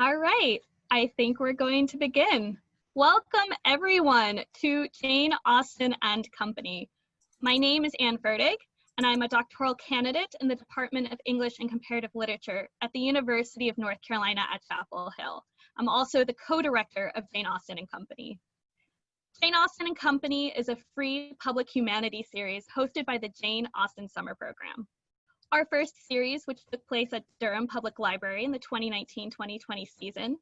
All right, I think we're going to begin. Welcome everyone to Jane Austen and Company. My name is Anne Ferdig, and I'm a doctoral candidate in the Department of English and Comparative Literature at the University of North Carolina at Chapel Hill. I'm also the co-director of Jane Austen and Company. Jane Austen and Company is a free public humanities series hosted by the Jane Austen Summer Program. Our first series, which took place at Durham Public Library in the 2019-2020 season,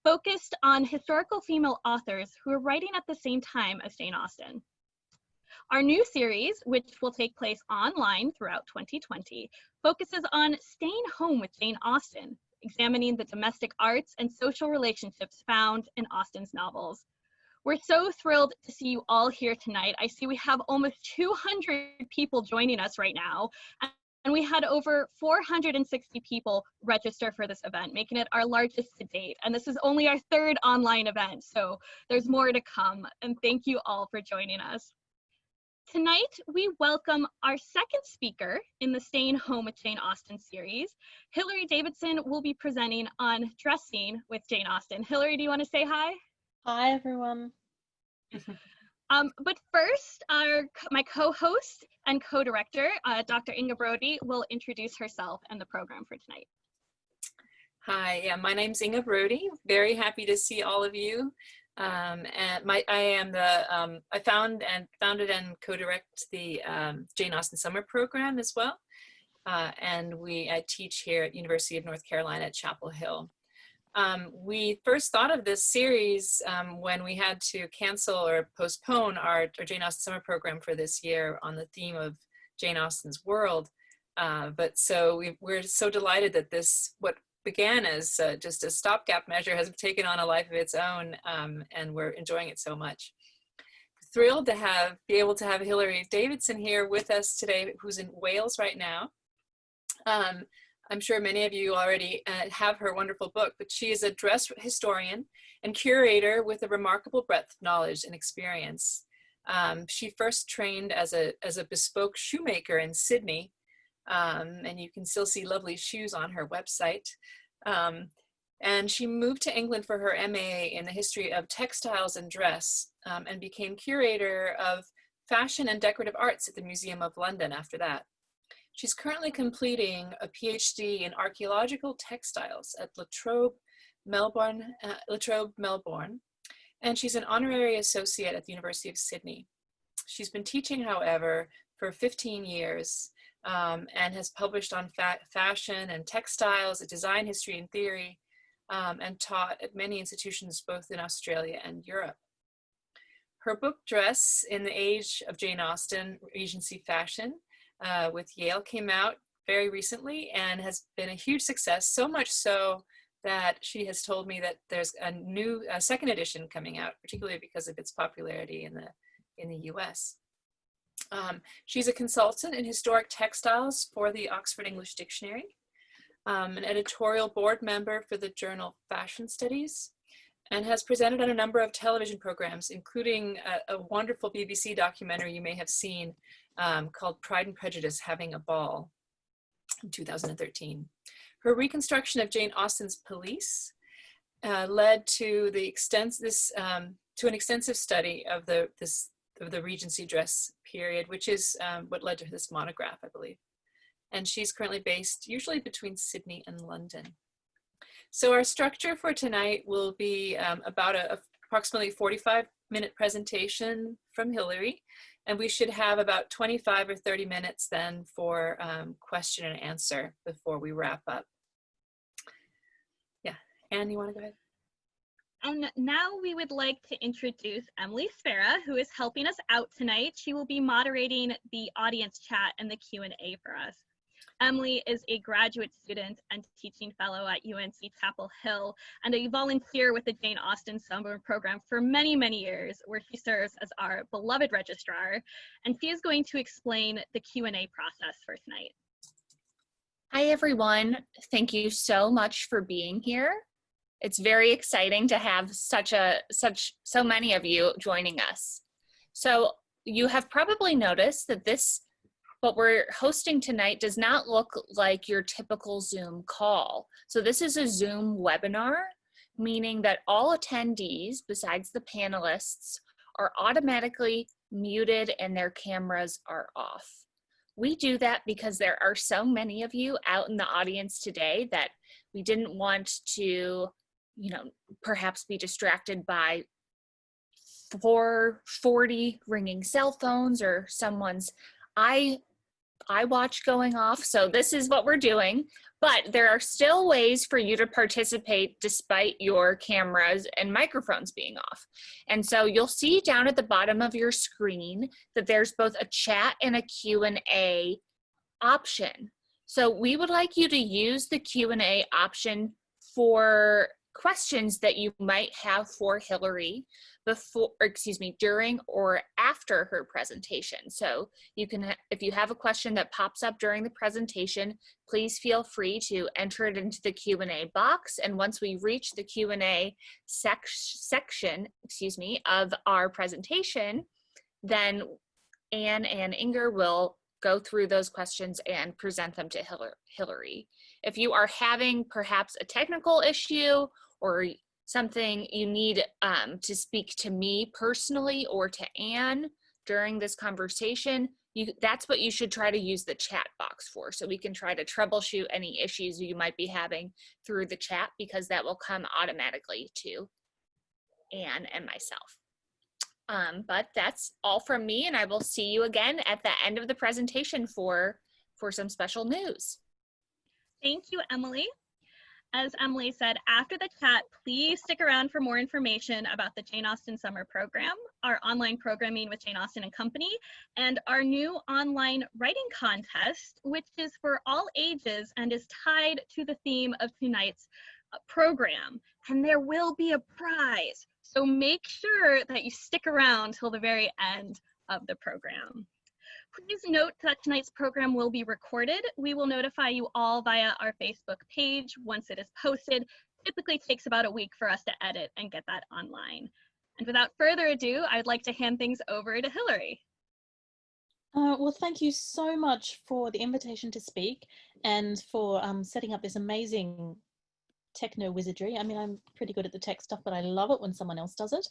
focused on historical female authors who were writing at the same time as Jane Austen. Our new series, which will take place online throughout 2020, focuses on staying home with Jane Austen, examining the domestic arts and social relationships found in Austen's novels. We're so thrilled to see you all here tonight. I see we have almost 200 people joining us right now, and we had over 460 people register for this event, making it our largest to date. And this is only our third online event, so there's more to come. And thank you all for joining us. Tonight, we welcome our second speaker in the Staying Home with Jane Austen series. Hilary Davidson will be presenting on dressing with Jane Austen. Hilary, do you want to say hi? Hi, everyone. But first, my co-host and co-director, Dr. Inga Brody, will introduce herself and the program for tonight. Hi, yeah, my name's Inga Brody. Very happy to see all of you. I founded and co-direct the Jane Austen Summer Program as well. And I teach here at University of North Carolina at Chapel Hill. We first thought of this series when we had to cancel or postpone our Jane Austen Summer Program for this year on the theme of Jane Austen's world. We're so delighted that what began as just a stopgap measure has taken on a life of its own, and we're enjoying it so much. Thrilled to be able to have Hilary Davidson here with us today, who's in Wales right now. I'm sure many of you already have her wonderful book, but she is a dress historian and curator with a remarkable breadth of knowledge and experience. She first trained as a bespoke shoemaker in Sydney, and you can still see lovely shoes on her website. And she moved to England for her MA in the history of textiles and dress, and became curator of fashion and decorative arts at the Museum of London after that. She's currently completing a PhD in archaeological textiles at La Trobe, Melbourne, and she's an honorary associate at the University of Sydney. She's been teaching, however, for 15 years and has published on fashion and textiles, design history and theory, and taught at many institutions both in Australia and Europe. Her book, Dress in the Age of Jane Austen, Regency Fashion, with Yale came out very recently and has been a huge success, so much so that she has told me that there's a second edition coming out, particularly because of its popularity in the US. She's a consultant in historic textiles for the Oxford English Dictionary, an editorial board member for the journal Fashion Studies, and has presented on a number of television programs, including a wonderful BBC documentary you may have seen called Pride and Prejudice, Having a Ball in 2013. Her reconstruction of Jane Austen's police led to an extensive study of the Regency dress period, which is what led to this monograph, I believe. And she's currently based usually between Sydney and London. So our structure for tonight will be about approximately 45-minute presentation from Hilary, and we should have about 25 or 30 minutes then for question and answer before we wrap up. Yeah, Anne, you want to go ahead? And now we would like to introduce Emily Farah, who is helping us out tonight. She will be moderating the audience chat and the Q&A for us. Emily is a graduate student and teaching fellow at UNC Chapel Hill and a volunteer with the Jane Austen Summer Program for many, many years, where she serves as our beloved registrar. And she is going to explain the Q&A process for tonight. Hi, everyone. Thank you so much for being here. It's very exciting to have so many of you joining us. So you have probably noticed that what we're hosting tonight does not look like your typical Zoom call. So this is a Zoom webinar, meaning that all attendees, besides the panelists, are automatically muted and their cameras are off. We do that because there are so many of you out in the audience today that we didn't want to, perhaps be distracted by 440 ringing cell phones or someone's iWatch going off. So this is what we're doing, but there are still ways for you to participate despite your cameras and microphones being off. And so you'll see down at the bottom of your screen that there's both a chat and a Q&A option. So we would like you to use the Q&A option for questions that you might have for Hilary during or after her presentation. So you can, if you have a question that pops up during the presentation, please feel free to enter it into the Q&A box. And once we reach the Q&A section, of our presentation, then Anne and Inger will go through those questions and present them to Hilary. If you are having perhaps a technical issue or something you need to speak to me personally or to Anne during this conversation, that's what you should try to use the chat box for, so we can try to troubleshoot any issues you might be having through the chat, because that will come automatically to Anne and myself. But that's all from me, and I will see you again at the end of the presentation for some special news. Thank you, Emily. As Emily said, after the chat, please stick around for more information about the Jane Austen Summer Program, our online programming with Jane Austen and Company, and our new online writing contest, which is for all ages and is tied to the theme of tonight's program. And there will be a prize, so make sure that you stick around till the very end of the program. Please note that tonight's program will be recorded. We will notify you all via our Facebook page once it is posted. Typically takes about a week for us to edit and get that online. And without further ado, I'd like to hand things over to Hilary. Well, thank you so much for the invitation to speak and for setting up this amazing techno wizardry. I mean, I'm pretty good at the tech stuff, but I love it when someone else does it.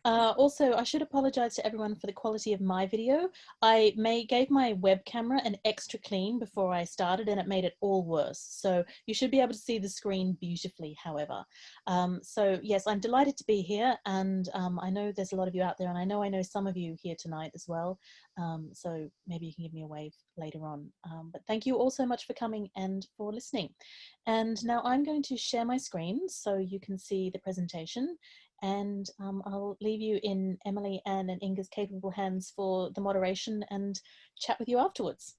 Also, I should apologize to everyone for the quality of my video. I gave my web camera an extra clean before I started, and it made it all worse. So you should be able to see the screen beautifully, however. So yes, I'm delighted to be here, and I know there's a lot of you out there, and I know some of you here tonight as well. So maybe you can give me a wave later on. But thank you all so much for coming and for listening. And now I'm going to share my screen so you can see the presentation, and I'll leave you in Emily, Anne and Inga's capable hands for the moderation and chat with you afterwards.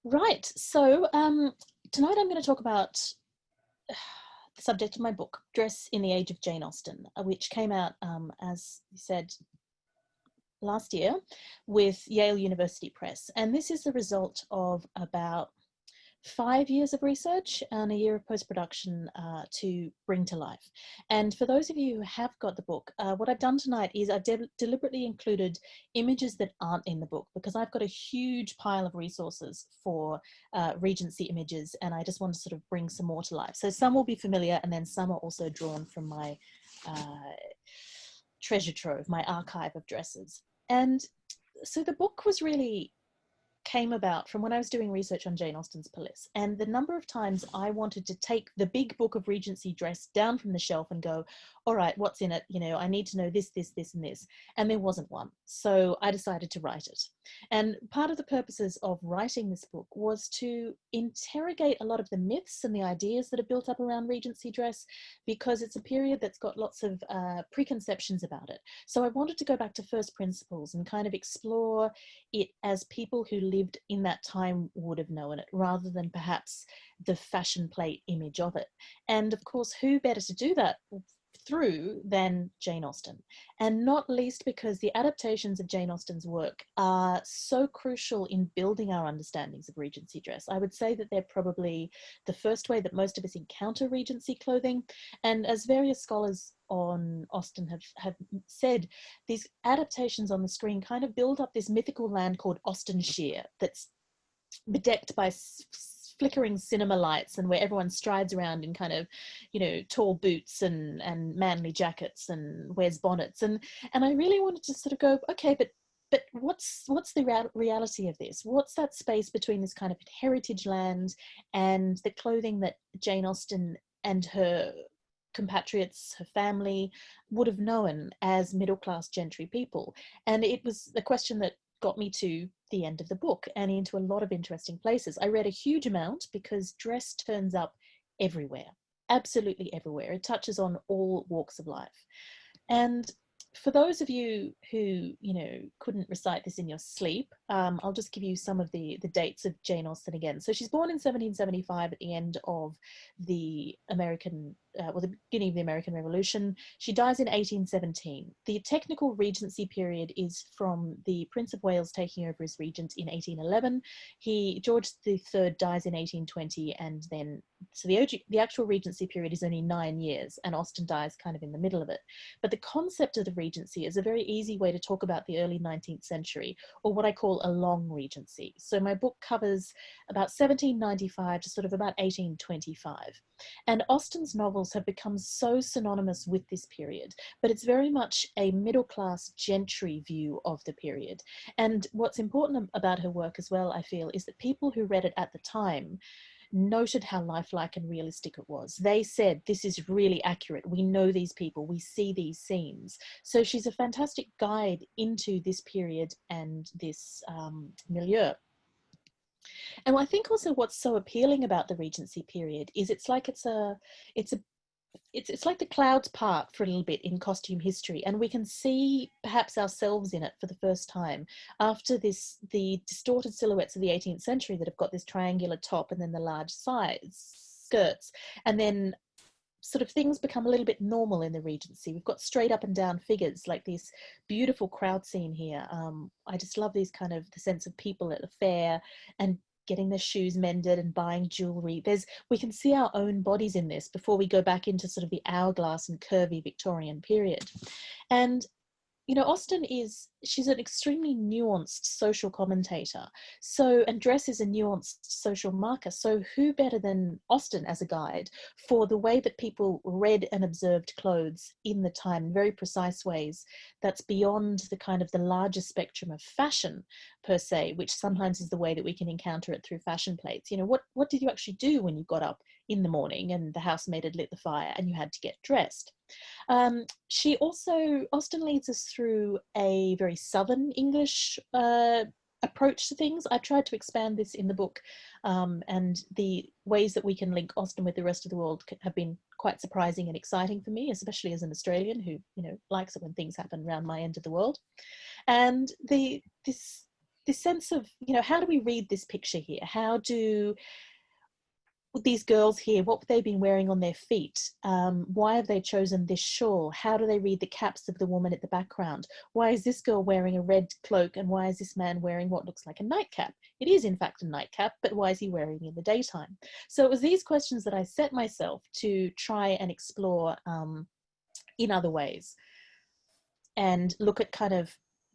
Right, so tonight I'm going to talk about the subject of my book, Dress in the Age of Jane Austen, which came out, as you said, last year with Yale University Press. And this is the result of about 5 years of research and a year of post-production to bring to life. And for those of you who have got the book, what I've done tonight is I've deliberately included images that aren't in the book, because I've got a huge pile of resources for Regency images, and I just want to sort of bring some more to life. So some will be familiar, and then some are also drawn from my treasure trove, my archive of dresses. And so the book came about from when I was doing research on Jane Austen's Police, and the number of times I wanted to take the big book of Regency dress down from the shelf and go, all right, what's in it? You know, I need to know this, this, this, and this. And there wasn't one. So I decided to write it. And part of the purposes of writing this book was to interrogate a lot of the myths and the ideas that are built up around Regency dress, because it's a period that's got lots of preconceptions about it. So I wanted to go back to first principles and kind of explore it as people who lived in that time would have known it, rather than perhaps the fashion plate image of it. And of course, who better to do that through than Jane Austen, and not least because the adaptations of Jane Austen's work are so crucial in building our understandings of Regency dress. I would say that they're probably the first way that most of us encounter Regency clothing, and as various scholars on Austen have said, these adaptations on the screen kind of build up this mythical land called Austenshire that's bedecked by flickering cinema lights and where everyone strides around in kind of, you know, tall boots and manly jackets and wears bonnets. And I really wanted to sort of go, okay, but what's the reality of this? What's that space between this kind of heritage land and the clothing that Jane Austen and her compatriots, her family, would have known as middle-class gentry people? And it was a question that got me to the end of the book and into a lot of interesting places. I read a huge amount because dress turns up everywhere, absolutely everywhere. It touches on all walks of life. And for those of you who, you know, couldn't recite this in your sleep, I'll just give you some of the dates of Jane Austen again. So she's born in 1775 at the end of the the beginning of the American Revolution. She dies in 1817. The technical regency period is from the Prince of Wales taking over as regent in 1811. George III dies in 1820, and then, so the actual regency period is only 9 years, and Austen dies kind of in the middle of it. But the concept of the regency is a very easy way to talk about the early 19th century, or what I call a long regency. So my book covers about 1795 to sort of about 1825. And Austen's novels have become so synonymous with this period, but it's very much a middle-class gentry view of the period. And what's important about her work as well, I feel, is that people who read it at the time noted how lifelike and realistic it was. They said, this is really accurate. We know these people, we see these scenes. So she's a fantastic guide into this period and this milieu. And I think also what's so appealing about the Regency period is it's like it's like the clouds part for a little bit in costume history, and we can see perhaps ourselves in it for the first time after the distorted silhouettes of the 18th century that have got this triangular top and then the large sides skirts, and then sort of things become a little bit normal in the Regency. We've got straight up and down figures, like this beautiful crowd scene here. I just love these kind of the sense of people at a fair and getting their shoes mended and buying jewelry. We can see our own bodies in this before we go back into sort of the hourglass and curvy Victorian period. And you know, she's an extremely nuanced social commentator. So, and dress is a nuanced social marker. So who better than Austen as a guide for the way that people read and observed clothes in the time in very precise ways that's beyond the kind of the larger spectrum of fashion per se, which sometimes is the way that we can encounter it through fashion plates. You know, what did you actually do when you got up in the morning and the housemaid had lit the fire and you had to get dressed? Austen leads us through a very Southern English approach to things. I tried to expand this in the book, and the ways that we can link Austen with the rest of the world have been quite surprising and exciting for me, especially as an Australian who, you know, likes it when things happen around my end of the world. And this sense of, you know, how do we read this picture here? How do these girls here, what have they been wearing on their feet? Why have they chosen this shawl? How do they read the caps of the woman at the background? Why is this girl wearing a red cloak and why is this man wearing what looks like a nightcap? It is in fact a nightcap, but why is he wearing it in the daytime? So it was these questions that I set myself to try and explore in other ways, and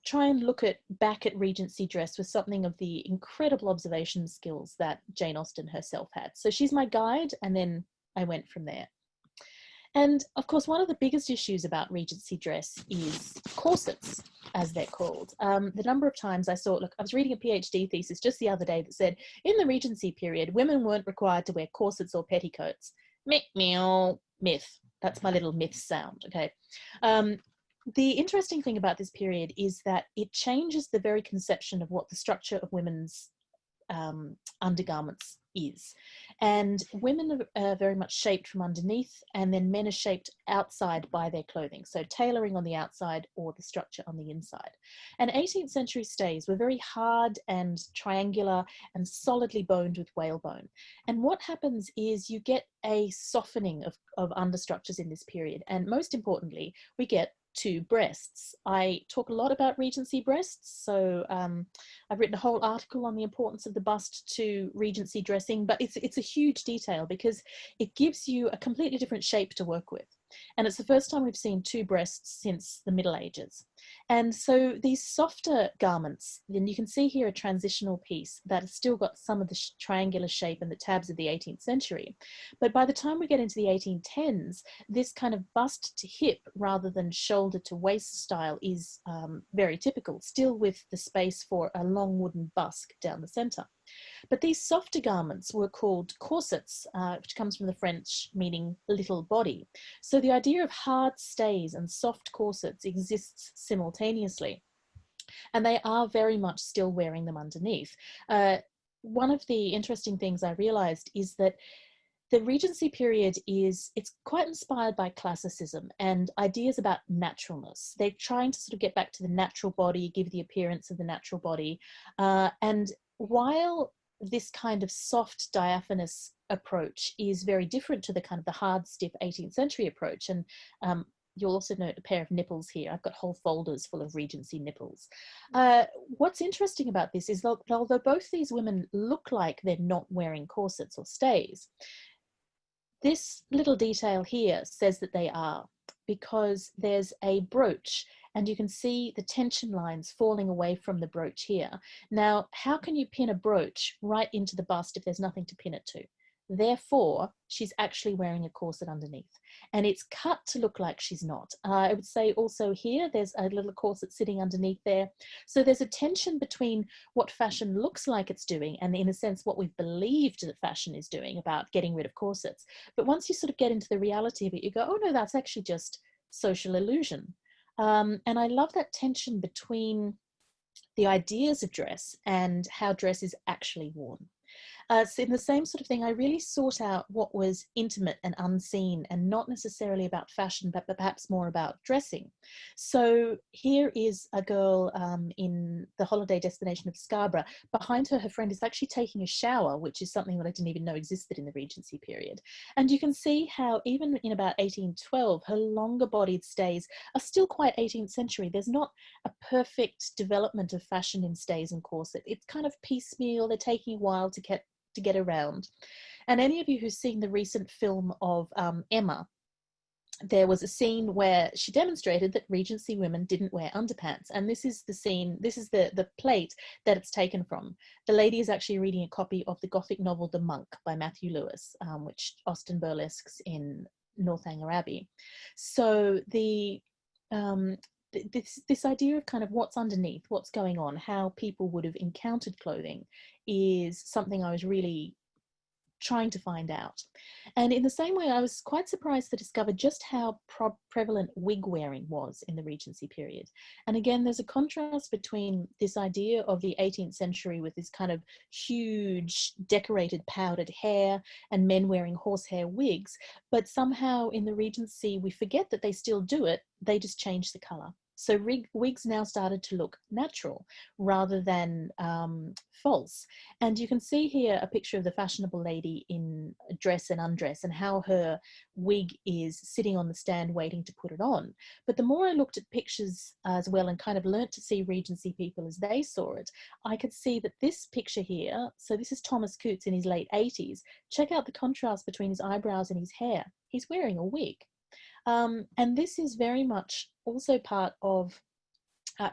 try and look back at Regency dress with something of the incredible observation skills that Jane Austen herself had. So she's my guide, and then I went from there. And of course, one of the biggest issues about Regency dress is corsets, as they're called. The number of times I was reading a PhD thesis just the other day that said, in the Regency period, women weren't required to wear corsets or petticoats. Myth. That's my little myth sound, okay? The interesting thing about this period is that it changes the very conception of what the structure of women's undergarments is. And women are very much shaped from underneath, and then men are shaped outside by their clothing. So tailoring on the outside or the structure on the inside. And 18th century stays were very hard and triangular and solidly boned with whalebone. And what happens is you get a softening of understructures in this period. And most importantly, we get to breasts. I talk a lot about Regency breasts, so I've written a whole article on the importance of the bust to Regency dressing, but it's a huge detail because it gives you a completely different shape to work with. And it's the first time we've seen two breasts since the Middle Ages. And so these softer garments, and you can see here a transitional piece that has still got some of the triangular shape and the tabs of the 18th century. But by the time we get into the 1810s, this kind of bust to hip rather than shoulder to waist style is very typical, still with the space for a long wooden busk down the center. But these softer garments were called corsets, which comes from the French meaning little body. So the idea of hard stays and soft corsets exists simultaneously, and they are very much still wearing them underneath. One of the interesting things I realized is that the Regency period it's quite inspired by classicism and ideas about naturalness. They're trying to sort of get back to the natural body, give the appearance of the natural body. And while this kind of soft diaphanous approach is very different to the kind of the hard, stiff 18th century approach, and you'll also note a pair of nipples here. I've got whole folders full of Regency nipples. What's interesting about this is that although both these women look like they're not wearing corsets or stays, this little detail here says that they are, because there's a brooch and you can see the tension lines falling away from the brooch here. Now, how can you pin a brooch right into the bust if there's nothing to pin it to? Therefore, she's actually wearing a corset underneath, and it's cut to look like she's not. I would say also here, there's a little corset sitting underneath there. So there's a tension between what fashion looks like it's doing and, in a sense, what we've believed that fashion is doing about getting rid of corsets. But once you sort of get into the reality of it, you go, oh no, that's actually just social illusion. And I love that tension between the ideas of dress and how dress is actually worn. So in the same sort of thing, I really sought out what was intimate and unseen and not necessarily about fashion, but perhaps more about dressing. So here is a girl in the holiday destination of Scarborough. Behind her, her friend is actually taking a shower, which is something that I didn't even know existed in the Regency period. And you can see how even in about 1812, her longer bodied stays are still quite 18th century. There's not a perfect development of fashion in stays and corset. It's kind of piecemeal. They're taking a while to get around. And any of you who've seen the recent film of Emma, there was a scene where she demonstrated that Regency women didn't wear underpants. And this is the scene, this is the plate that it's taken from. The lady is actually reading a copy of the Gothic novel The Monk by Matthew Lewis, which Austen burlesques in Northanger Abbey. So this idea of kind of what's underneath, what's going on, how people would have encountered clothing is something I was really trying to find out. And in the same way, I was quite surprised to discover just how prevalent wig wearing was in the Regency period. And again, there's a contrast between this idea of the 18th century with this kind of huge decorated powdered hair and men wearing horsehair wigs, but somehow in the Regency, we forget that they still do it, they just change the color. So wigs now started to look natural rather than false. And you can see here a picture of the fashionable lady in dress and undress and how her wig is sitting on the stand waiting to put it on. But the more I looked at pictures as well and kind of learnt to see Regency people as they saw it, I could see that this picture here, so this is Thomas Coutts in his late 80s. Check out the contrast between his eyebrows and his hair. He's wearing a wig. And this is very much also part of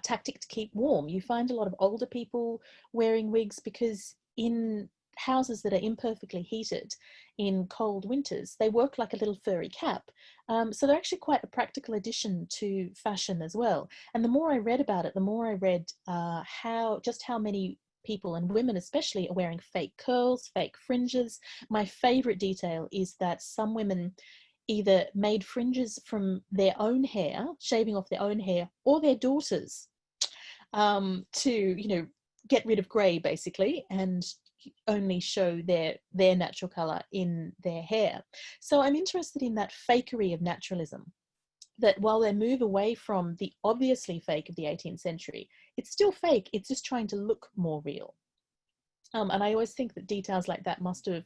tactic to keep warm. You find a lot of older people wearing wigs because in houses that are imperfectly heated in cold winters, they work like a little furry cap. So they're actually quite a practical addition to fashion as well. And the more I read about it, the more I read how many people, and women especially, are wearing fake curls, fake fringes. My favorite detail is that some women either made fringes from their own hair, shaving off their own hair, or their daughters, to get rid of grey basically and only show their natural colour in their hair. So I'm interested in that fakery of naturalism, that while they move away from the obviously fake of the 18th century, it's still fake, it's just trying to look more real. And I always think that details like that must have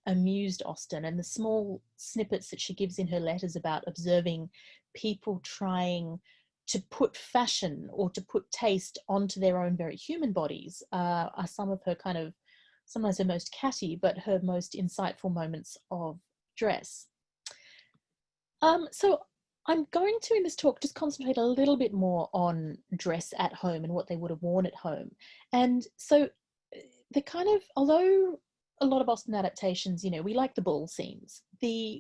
amused Austen, and the small snippets that she gives in her letters about observing people trying to put fashion or to put taste onto their own very human bodies are some of her kind of, sometimes her most catty, but her most insightful moments of dress. So I'm going to, in this talk, just concentrate a little bit more on dress at home and what they would have worn at home. And so the kind of, although a lot of Austen adaptations, you know, we like the ball scenes,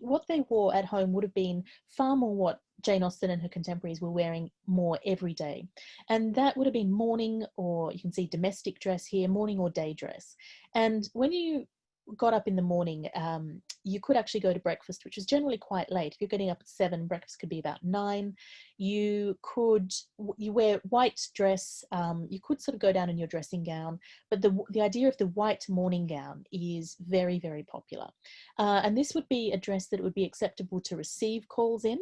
what they wore at home would have been far more what Jane Austen and her contemporaries were wearing more every day. And that would have been morning, or you can see domestic dress here, morning or day dress. And when you got up in the morning, you could actually go to breakfast, which was generally quite late. If you're getting up at 7, breakfast could be about 9. You wear white dress. You could sort of go down in your dressing gown, but the idea of the white morning gown is very, very popular. And this would be a dress that would be acceptable to receive calls in,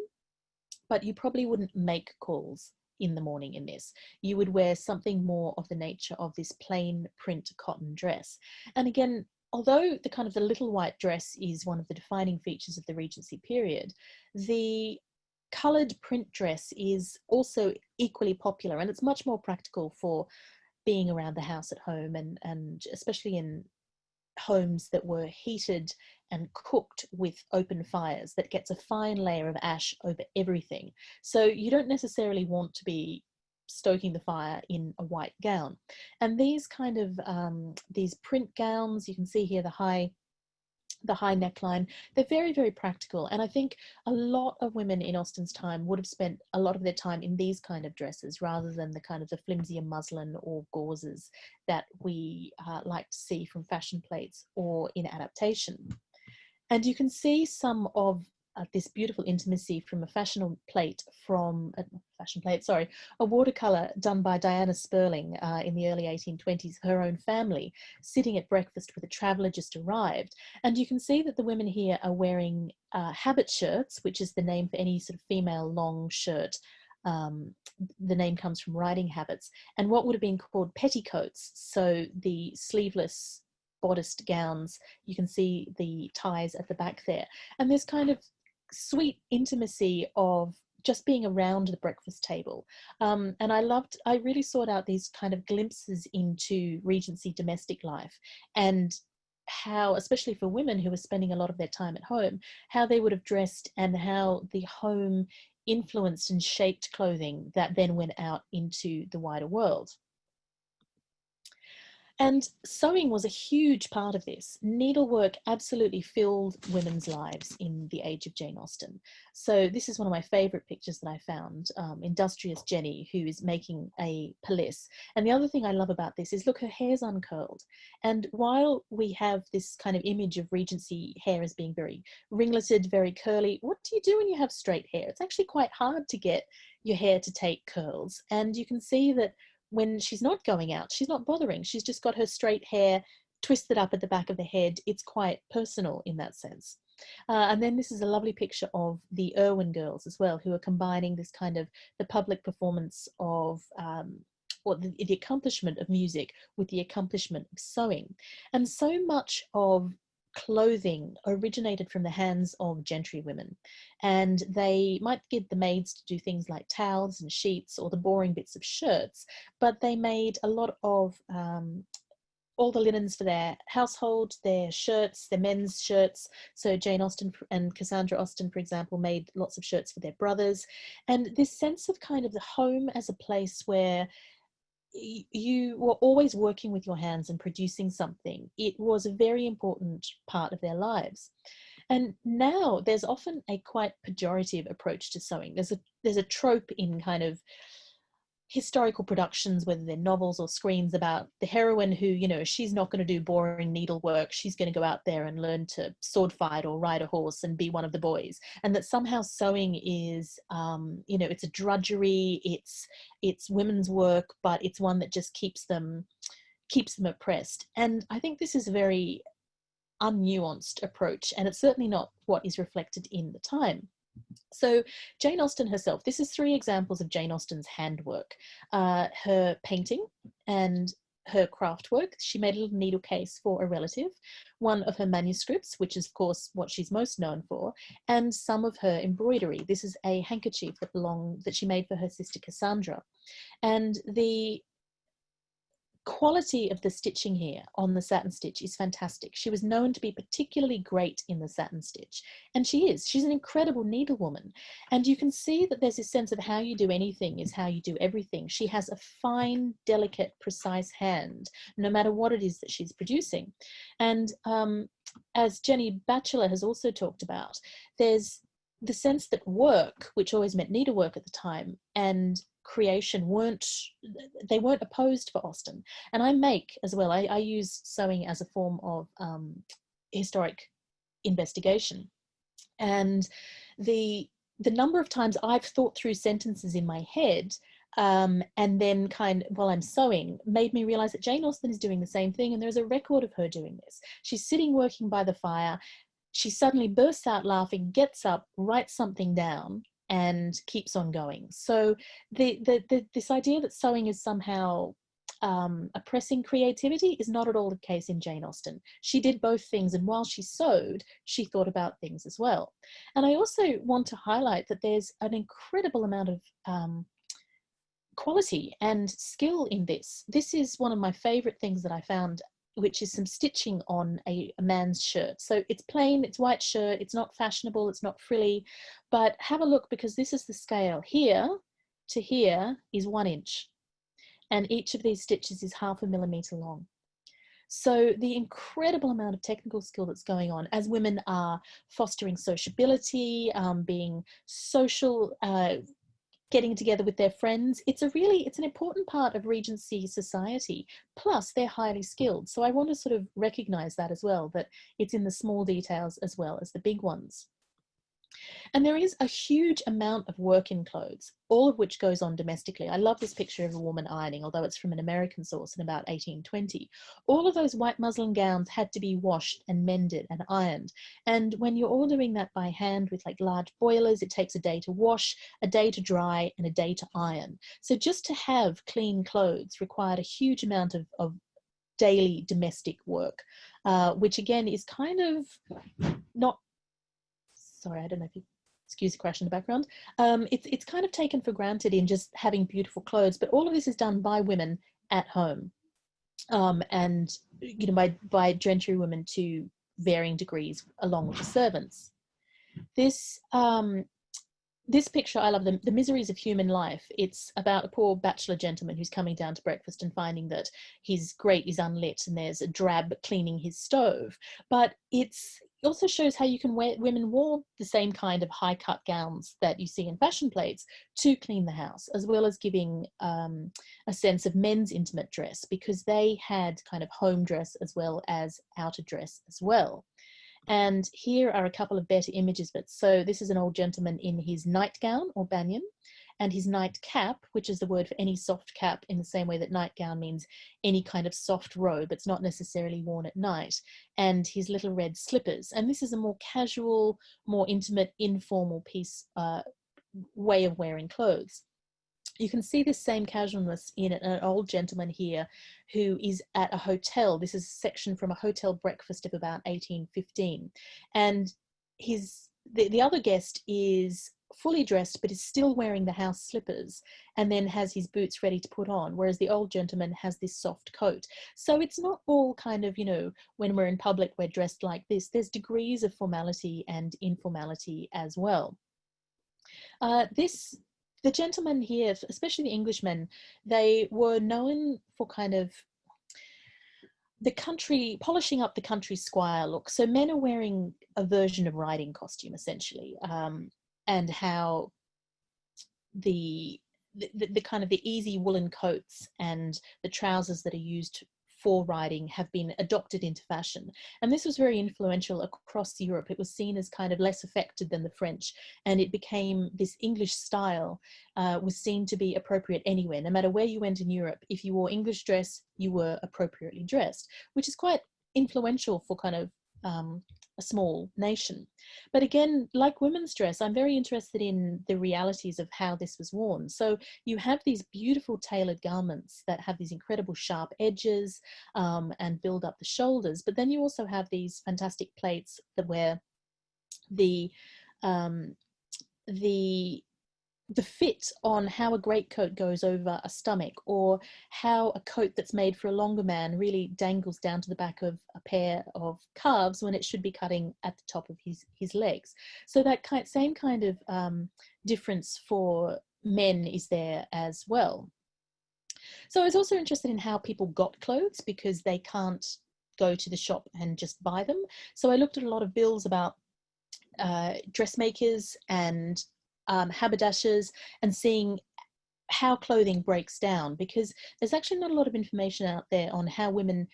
but you probably wouldn't make calls in the morning in this. You would wear something more of the nature of this plain print cotton dress. And again, although the kind of the little white dress is one of the defining features of the Regency period, the coloured print dress is also equally popular, and it's much more practical for being around the house at home, and especially in homes that were heated and cooked with open fires that gets a fine layer of ash over everything. So you don't necessarily want to be stoking the fire in a white gown. And these kind of these print gowns, you can see here the high neckline, they're very, very practical. And I think a lot of women in Austen's time would have spent a lot of their time in these kind of dresses rather than the kind of the flimsier muslin or gauzes that we like to see from fashion plates or in adaptation. And you can see some of this beautiful intimacy from a a watercolor done by Diana Sperling in the early 1820s, her own family, sitting at breakfast with a traveller just arrived. And you can see that the women here are wearing habit shirts, which is the name for any sort of female long shirt. The name comes from riding habits, and what would have been called petticoats, so the sleeveless bodiced gowns. You can see the ties at the back there, and there's kind of sweet intimacy of just being around the breakfast table. And I really sought out these kind of glimpses into Regency domestic life, and how, especially for women who were spending a lot of their time at home, how they would have dressed and how the home influenced and shaped clothing that then went out into the wider world. And sewing was a huge part of this. Needlework absolutely filled women's lives in the age of Jane Austen. So this is one of my favourite pictures that I found, industrious Jenny, who is making a pelisse. And the other thing I love about this is, look, her hair's uncurled. And while we have this kind of image of Regency hair as being very ringleted, very curly, what do you do when you have straight hair? It's actually quite hard to get your hair to take curls. And you can see that when she's not going out, she's not bothering. She's just got her straight hair twisted up at the back of the head. It's quite personal in that sense. And then this is a lovely picture of the Irwin girls as well, who are combining this kind of the public performance of or the accomplishment of music with the accomplishment of sewing. And so much of clothing originated from the hands of gentry women, and they might get the maids to do things like towels and sheets or the boring bits of shirts, but they made a lot of all the linens for their household, their shirts, their men's shirts. So Jane Austen and Cassandra Austen, for example, made lots of shirts for their brothers. And this sense of kind of the home as a place where you were always working with your hands and producing something, it was a very important part of their lives. And now there's often a quite pejorative approach to sewing. There's a trope in kind of historical productions, whether they're novels or screens, about the heroine who, you know, she's not going to do boring needlework, she's going to go out there and learn to sword fight or ride a horse and be one of the boys, and that somehow sewing is you know, it's a drudgery, it's women's work, but it's one that just keeps them oppressed. And I think this is a very unnuanced approach, and it's certainly not what is reflected in the time. So Jane Austen herself, this is 3 examples of Jane Austen's handwork. Her painting and her craft work. She made a little needle case for a relative, one of her manuscripts, which is of course what she's most known for, and some of her embroidery. This is a handkerchief that she made for her sister Cassandra. And the quality of the stitching here on the satin stitch is fantastic. She was known to be particularly great in the satin stitch, and she is. She's an incredible needlewoman, and you can see that there's this sense of how you do anything is how you do everything. She has a fine, delicate, precise hand, no matter what it is that she's producing. And as Jenny Batchelor has also talked about, there's the sense that work, which always meant needlework at the time, and creation weren't opposed for Austen. And I make as well, I use sewing as a form of historic investigation, and the number of times I've thought through sentences in my head and then while I'm sewing made me realize that Jane Austen is doing the same thing, and there's a record of her doing this. She's sitting working by the fire, she suddenly bursts out laughing, gets up, writes something down, and keeps on going. So this idea that sewing is somehow oppressing creativity is not at all the case in Jane Austen. She did both things, and while she sewed, she thought about things as well. And I also want to highlight that there's an incredible amount of quality and skill in this. This is one of my favorite things that I found, which is some stitching on a man's shirt. So it's plain, it's white shirt, it's not fashionable, it's not frilly, but have a look, because this is the scale. Here to here is 1 inch, and each of these stitches is 0.5 millimeter long. So the incredible amount of technical skill that's going on as women are fostering sociability, being social, getting together with their friends. It's an important part of Regency society. Plus, they're highly skilled. So I want to sort of recognize that as well, that it's in the small details as well as the big ones. And there is a huge amount of work in clothes, all of which goes on domestically. I love this picture of a woman ironing, although it's from an American source in about 1820. All of those white muslin gowns had to be washed and mended and ironed. And when you're all doing that by hand with like large boilers, it takes a day to wash, a day to dry, and a day to iron. So just to have clean clothes required a huge amount of daily domestic work, which again is kind of not, sorry, I don't know if you excuse the crash in the background. It's kind of taken for granted in just having beautiful clothes, but all of this is done by women at home, and you know, by gentry women to varying degrees, along with the servants. This picture, I love the miseries of human life. It's about a poor bachelor gentleman who's coming down to breakfast and finding that his grate is unlit and there's a drab cleaning his stove. But it also shows how women wore the same kind of high-cut gowns that you see in fashion plates to clean the house, as well as giving a sense of men's intimate dress, because they had kind of home dress as well as outer dress as well. And here are a couple of better images of it. So this is an old gentleman in his nightgown or banyan, and his nightcap, which is the word for any soft cap, in the same way that nightgown means any kind of soft robe. It's not necessarily worn at night. And his little red slippers. And this is a more casual, more intimate, informal piece, way of wearing clothes. You can see this same casualness in an old gentleman here who is at a hotel. This is a section from a hotel breakfast of about 1815. And the other guest is fully dressed but is still wearing the house slippers, and then has his boots ready to put on, whereas the old gentleman has this soft coat. So it's not all kind of, you know, when we're in public we're dressed like this. There's degrees of formality and informality as well. The gentlemen here, especially the Englishmen, they were known for kind of the country, polishing up the country squire look. So men are wearing a version of riding costume, essentially, and how the kind of the easy woolen coats and the trousers that are used for riding have been adopted into fashion. And this was very influential across Europe. It was seen as kind of less affected than the French, and it became this English style was seen to be appropriate anywhere. No matter where you went in Europe, if you wore English dress, you were appropriately dressed, which is quite influential for kind of a small nation. But again, like women's dress, I'm very interested in the realities of how this was worn. So you have these beautiful tailored garments that have these incredible sharp edges and build up the shoulders, but then you also have these fantastic plaits that where the the fit on how a greatcoat goes over a stomach, or how a coat that's made for a longer man really dangles down to the back of a pair of calves when it should be cutting at the top of his legs. So that same kind of difference for men is there as well. So I was also interested in how people got clothes, because they can't go to the shop and just buy them. So I looked at a lot of bills about dressmakers and haberdashers, and seeing how clothing breaks down, because there's actually not a lot of information out there on how women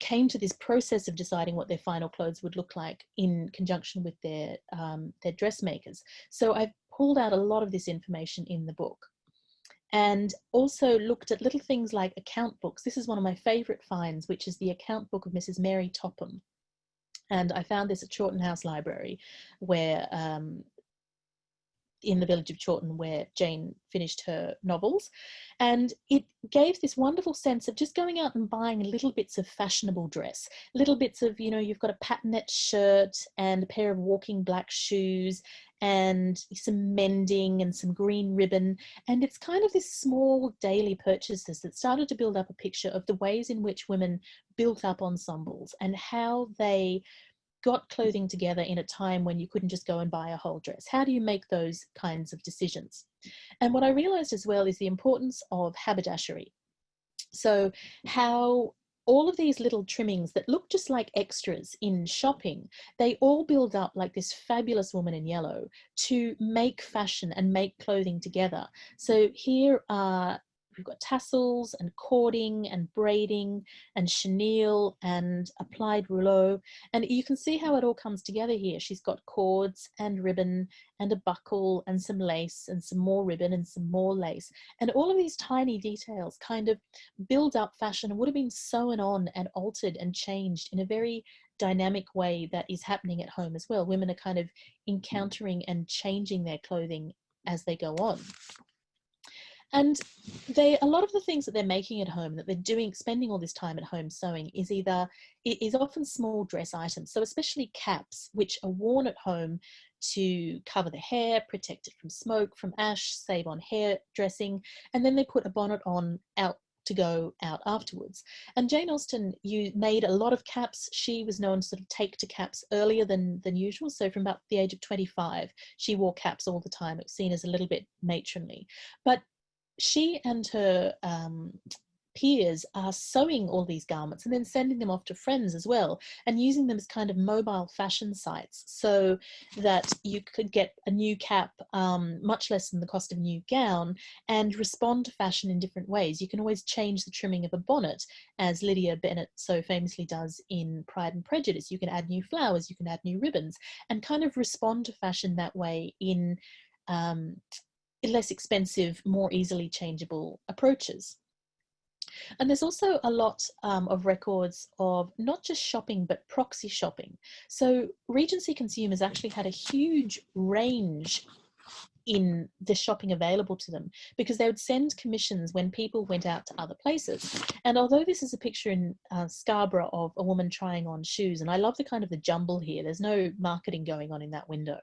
came to this process of deciding what their final clothes would look like in conjunction with their dressmakers. So I've pulled out a lot of this information in the book, and also looked at little things like account books. This is one of my favorite finds, which is the account book of Mrs. Mary Topham. And I found this at Chawton House Library, where in the village of Chawton, where Jane finished her novels. And it gave this wonderful sense of just going out and buying little bits of fashionable dress, little bits of, you know, you've got a patternette shirt and a pair of walking black shoes and some mending and some green ribbon. And it's kind of this small daily purchases that started to build up a picture of the ways in which women built up ensembles, and how they got clothing together in a time when you couldn't just go and buy a whole dress. How do you make those kinds of decisions? And what I realized as well is the importance of haberdashery. So how all of these little trimmings that look just like extras in shopping, they all build up like this fabulous woman in yellow to make fashion and make clothing together. So here are we've got tassels and cording and braiding and chenille and applied rouleau. And you can see how it all comes together here. She's got cords and ribbon and a buckle and some lace and some more ribbon and some more lace. And all of these tiny details kind of build up fashion and would have been sewn on and altered and changed in a very dynamic way that is happening at home as well. Women are kind of encountering and changing their clothing as they go on. And a lot of the things that they're making at home, that they're doing, spending all this time at home sewing, is often small dress items. So especially caps, which are worn at home to cover the hair, protect it from smoke, from ash, save on hair dressing, and then they put a bonnet on out to go out afterwards. And Jane Austen made a lot of caps. She was known to sort of take to caps earlier than usual. So from about the age of 25, she wore caps all the time. It was seen as a little bit matronly. But she and her peers are sewing all these garments and then sending them off to friends as well, and using them as kind of mobile fashion sites, so that you could get a new cap much less than the cost of a new gown, and respond to fashion in different ways. You can always change the trimming of a bonnet, as Lydia Bennet so famously does in Pride and Prejudice. You can add new flowers, you can add new ribbons, and kind of respond to fashion that way in less expensive, more easily changeable approaches. And there's also a lot of records of not just shopping, but proxy shopping. So Regency consumers actually had a huge range in the shopping available to them, because they would send commissions when people went out to other places. And although this is a picture in Scarborough of a woman trying on shoes, and I love the kind of the jumble here, there's no marketing going on in that window.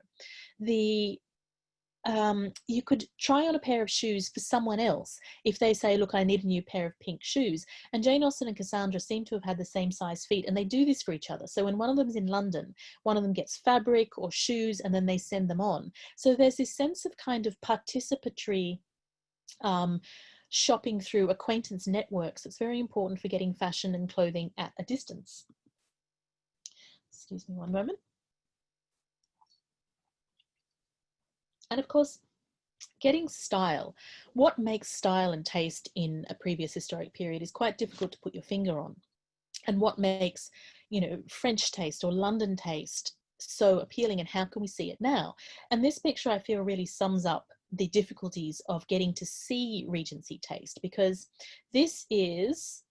You could try on a pair of shoes for someone else if they say, look, I need a new pair of pink shoes. And Jane Austen and Cassandra seem to have had the same size feet, and they do this for each other. So when one of them's in London, one of them gets fabric or shoes, and then they send them on. So there's this sense of kind of participatory shopping through acquaintance networks that's very important for getting fashion and clothing at a distance. Excuse me one moment. And of course, getting style. What makes style and taste in a previous historic period is quite difficult to put your finger on. And what makes, French taste or London taste so appealing, and how can we see it now? And this picture, I feel, really sums up the difficulties of getting to see Regency taste, because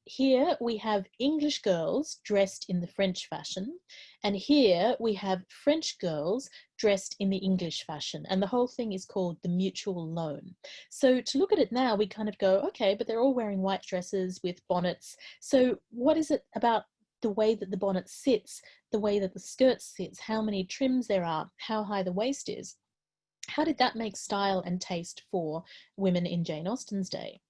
here we have English girls dressed in the French fashion, and here we have French girls dressed in the English fashion, and the whole thing is called the mutual loan. So to look at it now, we kind of go, okay, but they're all wearing white dresses with bonnets. So what is it about the way that the bonnet sits, the way that the skirt sits, how many trims there are, how high the waist is, how did that make style and taste for women in Jane Austen's day?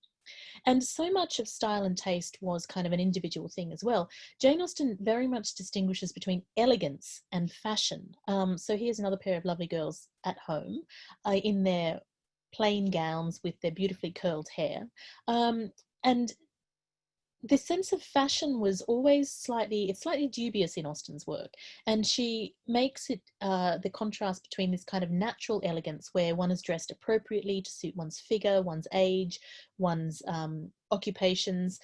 And so much of style and taste was kind of an individual thing as well. Jane Austen very much distinguishes between elegance and fashion. So here's another pair of lovely girls at home in their plain gowns with their beautifully curled hair. And the sense of fashion was always slightly dubious in Austen's work, and she makes it the contrast between this kind of natural elegance where one is dressed appropriately to suit one's figure, one's age, one's occupations.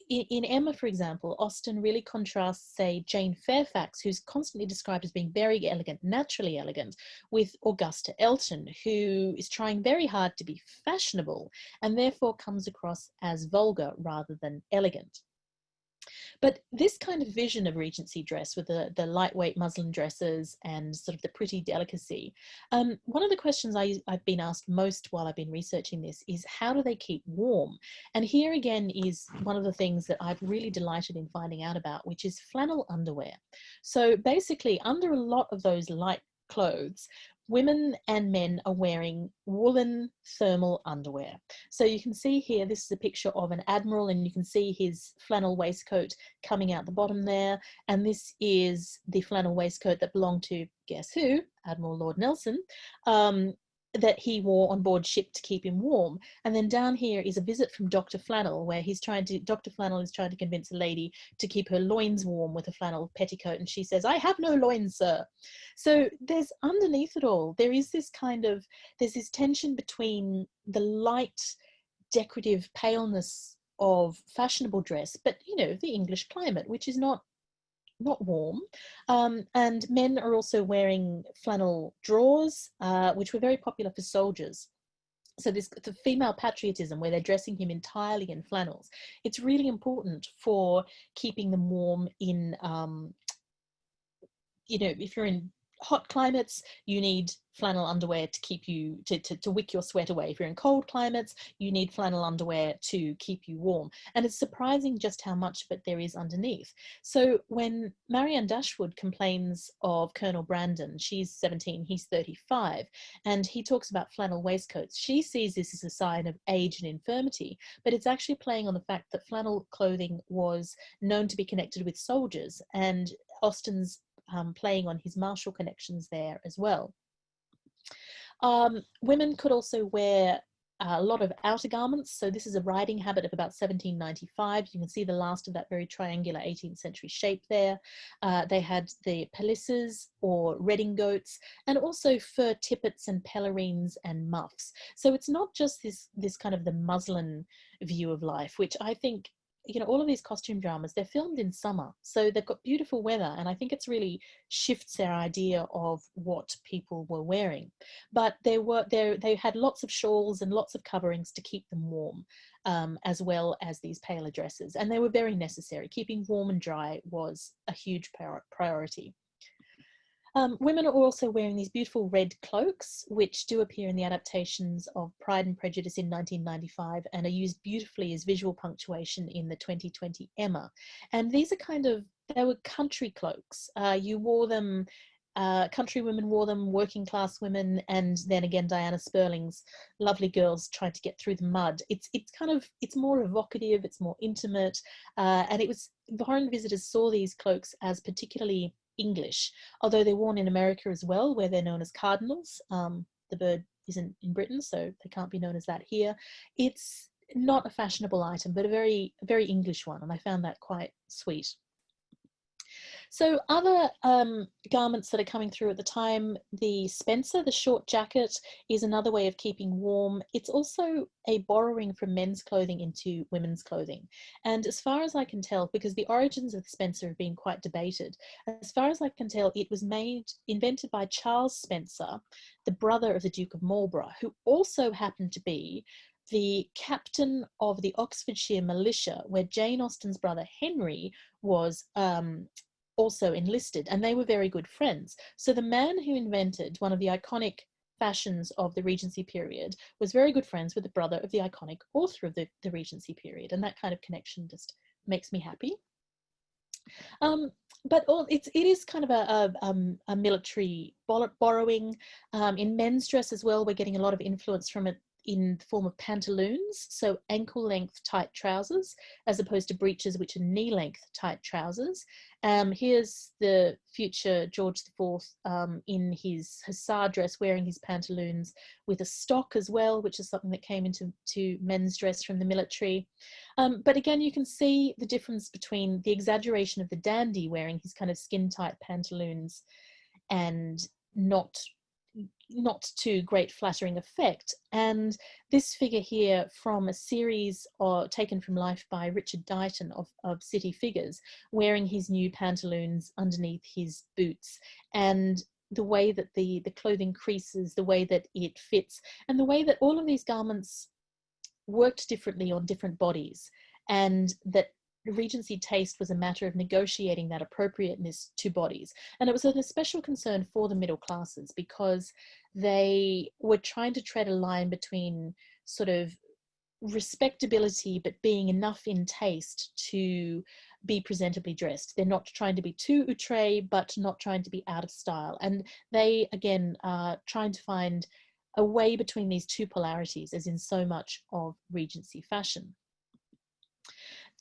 In Emma, for example, Austen really contrasts, say, Jane Fairfax, who's constantly described as being very elegant, naturally elegant, with Augusta Elton, who is trying very hard to be fashionable and therefore comes across as vulgar rather than elegant. But this kind of vision of Regency dress with the lightweight muslin dresses and sort of the pretty delicacy, one of the questions I've been asked most while I've been researching this is, how do they keep warm? And here again is one of the things that I've really delighted in finding out about, which is flannel underwear. So basically, under a lot of those light clothes, women and men are wearing woolen thermal underwear. So you can see here, this is a picture of an admiral, and you can see his flannel waistcoat coming out the bottom there. And this is the flannel waistcoat that belonged to, guess who? Admiral Lord Nelson, that he wore on board ship to keep him warm. And then down here is a visit from Dr. Flannel, where Dr. Flannel is trying to convince a lady to keep her loins warm with a flannel petticoat. And she says, "I have no loins, sir." So there's underneath it all, there's this tension between the light, decorative paleness of fashionable dress, but, you know, the English climate, which is not warm. And men are also wearing flannel drawers, which were very popular for soldiers. So the female patriotism, where they're dressing him entirely in flannels, it's really important for keeping them warm in, you know, if you're in hot climates, you need flannel underwear to keep you, to wick your sweat away. If you're in cold climates, you need flannel underwear to keep you warm. And it's surprising just how much of it there is underneath. So when Marianne Dashwood complains of Colonel Brandon, she's 17, he's 35, and he talks about flannel waistcoats, she sees this as a sign of age and infirmity, but it's actually playing on the fact that flannel clothing was known to be connected with soldiers, and Austen's playing on his martial connections there as well. Women could also wear a lot of outer garments. So this is a riding habit of about 1795. You can see the last of that very triangular 18th century shape there. They had the pelisses or redingotes, and also fur tippets and pelerines and muffs. So it's not just this kind of the muslin view of life, which I think, you know, all of these costume dramas, they're filmed in summer, so they've got beautiful weather, and I think it's really shifts their idea of what people were wearing. But they had lots of shawls and lots of coverings to keep them warm, as well as these paler dresses, and they were very necessary. Keeping warm and dry was a huge priority. Women are also wearing these beautiful red cloaks, which do appear in the adaptations of Pride and Prejudice in 1995 and are used beautifully as visual punctuation in the 2020 Emma. And these are they were country cloaks. You wore them, country women wore them, working class women, and then again Diana Sperling's lovely girls trying to get through the mud. It's more evocative, it's more intimate, and foreign visitors saw these cloaks as particularly English, although they're worn in America as well, where they're known as cardinals. The bird isn't in Britain, so they can't be known as that here. It's not a fashionable item, but a very, very English one, and I found that quite sweet. So other garments that are coming through at the time, the spencer, the short jacket, is another way of keeping warm. It's also a borrowing from men's clothing into women's clothing. And as far as I can tell, because the origins of the spencer have been quite debated, as far as I can tell, it was invented by Charles Spencer, the brother of the Duke of Marlborough, who also happened to be the captain of the Oxfordshire militia, where Jane Austen's brother Henry was also enlisted, and they were very good friends. So the man who invented one of the iconic fashions of the Regency period was very good friends with the brother of the iconic author of the Regency period, and that kind of connection just makes me happy. it is kind of a military borrowing. In men's dress as well, we're getting a lot of influence from it in the form of pantaloons, so ankle-length tight trousers, as opposed to breeches, which are knee-length tight trousers. Here's the future George IV in his hussar dress, wearing his pantaloons with a stock as well, which is something that came into men's dress from the military. But again, you can see the difference between the exaggeration of the dandy wearing his kind of skin-tight pantaloons and not to great flattering effect. And this figure here from a series taken from life by Richard Dighton of City Figures, wearing his new pantaloons underneath his boots, and the way that the clothing creases, the way that it fits, and the way that all of these garments worked differently on different bodies, and that Regency taste was a matter of negotiating that appropriateness to bodies. And it was an especial concern for the middle classes, because they were trying to tread a line between sort of respectability but being enough in taste to be presentably dressed. They're not trying to be too outre, but not trying to be out of style. And they, again, are trying to find a way between these two polarities, as in so much of Regency fashion.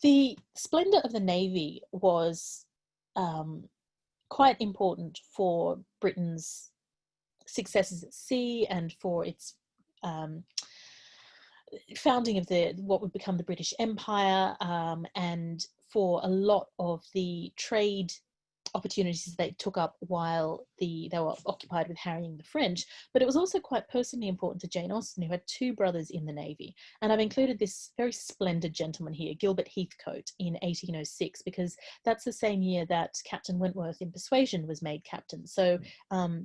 The splendour of the Navy was quite important for Britain's successes at sea and for its founding of what would become the British Empire, and for a lot of the trade opportunities they took up while they were occupied with harrying the French. But it was also quite personally important to Jane Austen, who had two brothers in the Navy. And I've included this very splendid gentleman here, Gilbert Heathcote, in 1806, because that's the same year that Captain Wentworth in Persuasion was made captain. So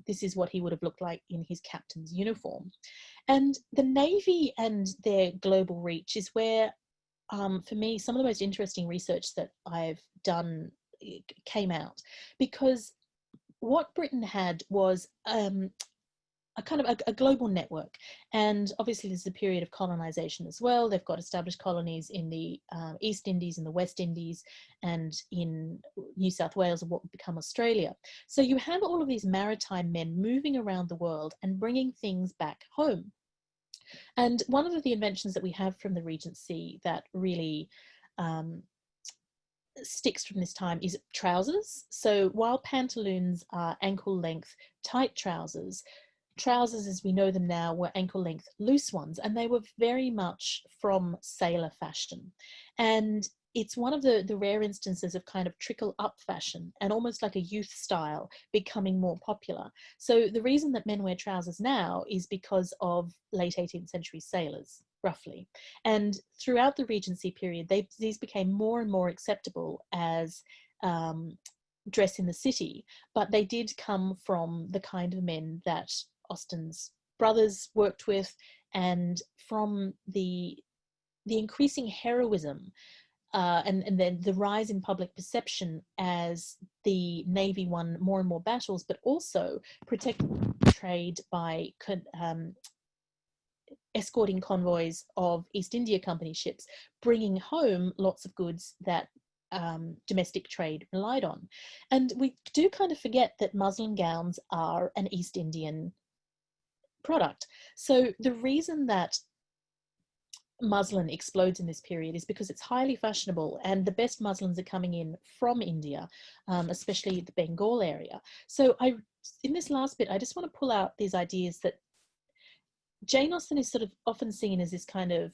this is what he would have looked like in his captain's uniform. And the Navy and their global reach is where, for me, some of the most interesting research that I've done came out, because what Britain had was a kind of a global network. And obviously this is a period of colonization as well. They've got established colonies in the East Indies and the West Indies, and in New South Wales, of what would become Australia. So you have all of these maritime men moving around the world and bringing things back home. And one of the inventions that we have from the Regency that really sticks from this time is trousers. So while pantaloons are ankle length tight trousers as we know them now were ankle length loose ones, and they were very much from sailor fashion. And it's one of the rare instances of kind of trickle up fashion, and almost like a youth style becoming more popular. So the reason that men wear trousers now is because of late 18th century sailors, roughly. And throughout the Regency period, these became more and more acceptable as dress in the city, but they did come from the kind of men that Austen's brothers worked with, and from the increasing heroism and then the rise in public perception as the Navy won more and more battles, but also protecting trade by escorting convoys of East India Company ships, bringing home lots of goods that domestic trade relied on. And we do kind of forget that muslin gowns are an East Indian product. So the reason that muslin explodes in this period is because it's highly fashionable, and the best muslins are coming in from India, especially the Bengal area. So in this last bit, I just want to pull out these ideas that Jane Austen is sort of often seen as this kind of,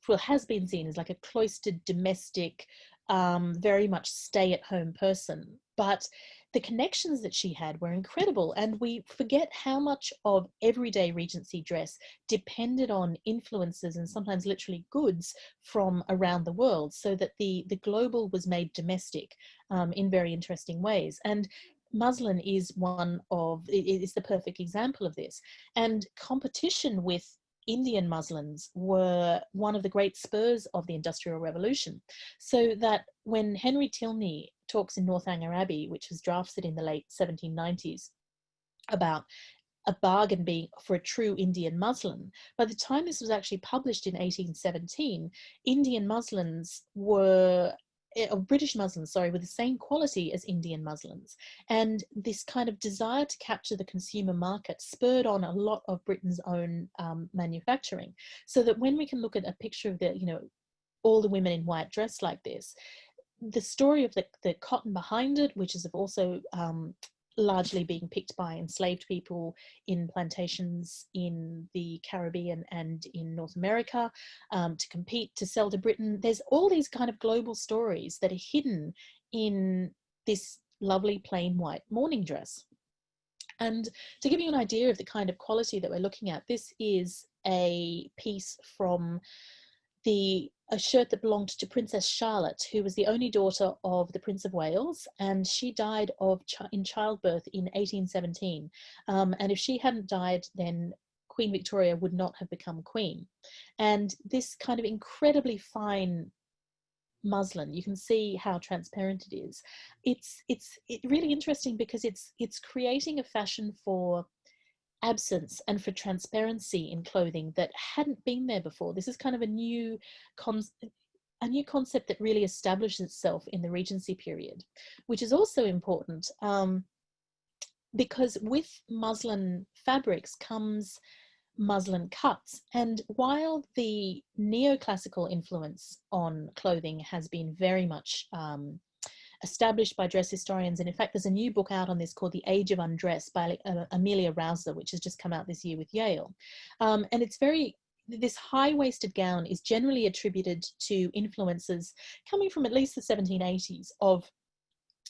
well, has been seen as like a cloistered, domestic, very much stay-at-home person. But the connections that she had were incredible, and we forget how much of everyday Regency dress depended on influences and sometimes literally goods from around the world, so that the global was made domestic in very interesting ways. And muslin is the perfect example of this. And competition with Indian muslins were one of the great spurs of the Industrial Revolution, so that when Henry Tilney talks in Northanger Abbey, which was drafted in the late 1790s, about a bargain being for a true Indian muslin, by the time this was actually published in 1817, Indian muslins were of British muslins, sorry, with the same quality as Indian muslins. And this kind of desire to capture the consumer market spurred on a lot of Britain's own manufacturing. So that when we can look at a picture of the, all the women in white dress like this, the story of the cotton behind it, which is also largely being picked by enslaved people in plantations in the Caribbean and in North America, to compete, to sell to Britain. There's all these kind of global stories that are hidden in this lovely plain white morning dress. And to give you an idea of the kind of quality that we're looking at, this is a piece from a shirt that belonged to Princess Charlotte, who was the only daughter of the Prince of Wales, and she died in childbirth in 1817. And if she hadn't died, then Queen Victoria would not have become queen. And this kind of incredibly fine muslin, you can see how transparent it is. It's really interesting because it's creating a fashion for absence and for transparency in clothing that hadn't been there before. This is kind of a new concept that really establishes itself in the Regency period, which is also important because with muslin fabrics comes muslin cuts. And while the neoclassical influence on clothing has been very much established by dress historians, and in fact there's a new book out on this called The Age of Undress by Amelia Rousler, which has just come out this year with Yale, and it's this high-waisted gown is generally attributed to influences coming from at least the 1780s of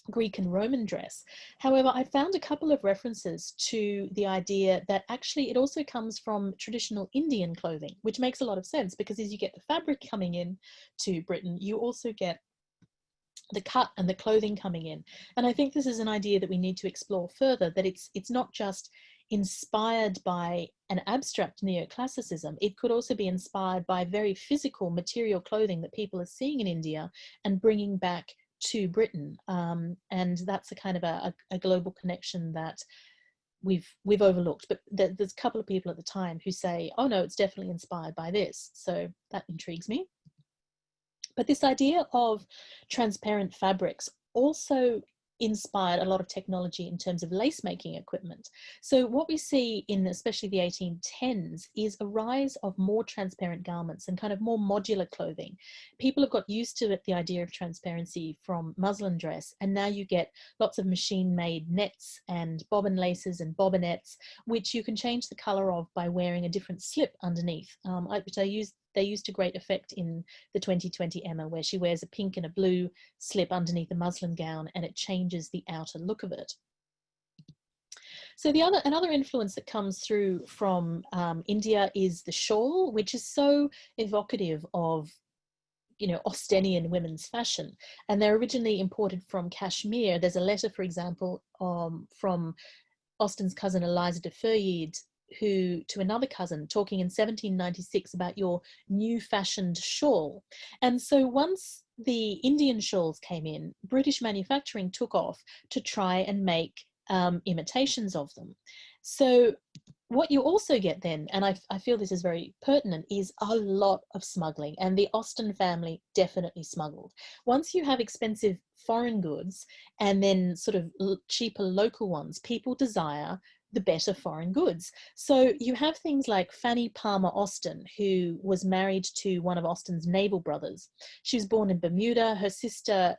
Greek and Roman dress. However, I found a couple of references to the idea that actually it also comes from traditional Indian clothing, which makes a lot of sense because as you get the fabric coming in to Britain, you also get the cut and the clothing coming in. And I think this is an idea that we need to explore further, that it's not just inspired by an abstract neoclassicism, it could also be inspired by very physical material clothing that people are seeing in India and bringing back to Britain. And that's a kind of a global connection that we've overlooked, but there's a couple of people at the time who say, oh no, it's definitely inspired by this. So that intrigues me. But this idea of transparent fabrics also inspired a lot of technology in terms of lace making equipment. So what we see in especially the 1810s is a rise of more transparent garments and kind of more modular clothing. People have got used to the idea of transparency from muslin dress, and now you get lots of machine made nets and bobbin laces and bobbinettes, which you can change the color of by wearing a different slip underneath, which they used to great effect in the 2020 Emma, where she wears a pink and a blue slip underneath a muslin gown and it changes the outer look of it. So another influence that comes through from India is the shawl, which is so evocative of Austenian women's fashion. And they're originally imported from Kashmir. There's a letter, for example, from Austen's cousin Eliza de Feuillide to another cousin, talking in 1796 about your new fashioned shawl. And so once the Indian shawls came in, British manufacturing took off to try and make imitations of them. So what you also get then, and I feel this is very pertinent, is a lot of smuggling, and the Austen family definitely smuggled. Once you have expensive foreign goods and then sort of cheaper local ones, people desire the better foreign goods. So you have things like Fanny Palmer Austen, who was married to one of Austen's naval brothers. She was born in Bermuda. Her sister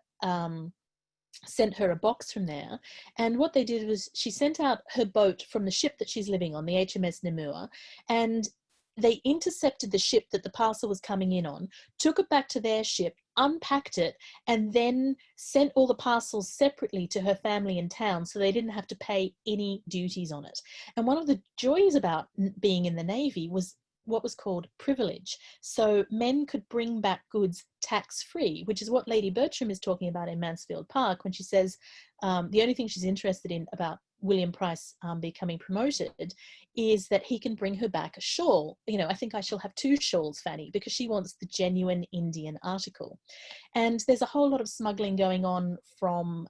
sent her a box from there. And what they did was she sent out her boat from the ship that she's living on, the HMS Nemuha, and they intercepted the ship that the parcel was coming in on, took it back to their ship, unpacked it, and then sent all the parcels separately to her family in town so they didn't have to pay any duties on it. And one of the joys about being in the Navy was what was called privilege. So men could bring back goods tax-free, which is what Lady Bertram is talking about in Mansfield Park when she says the only thing she's interested in about William Price becoming promoted is that he can bring her back a shawl. I think I shall have 2 shawls, Fanny, because she wants the genuine Indian article. And there's a whole lot of smuggling going on from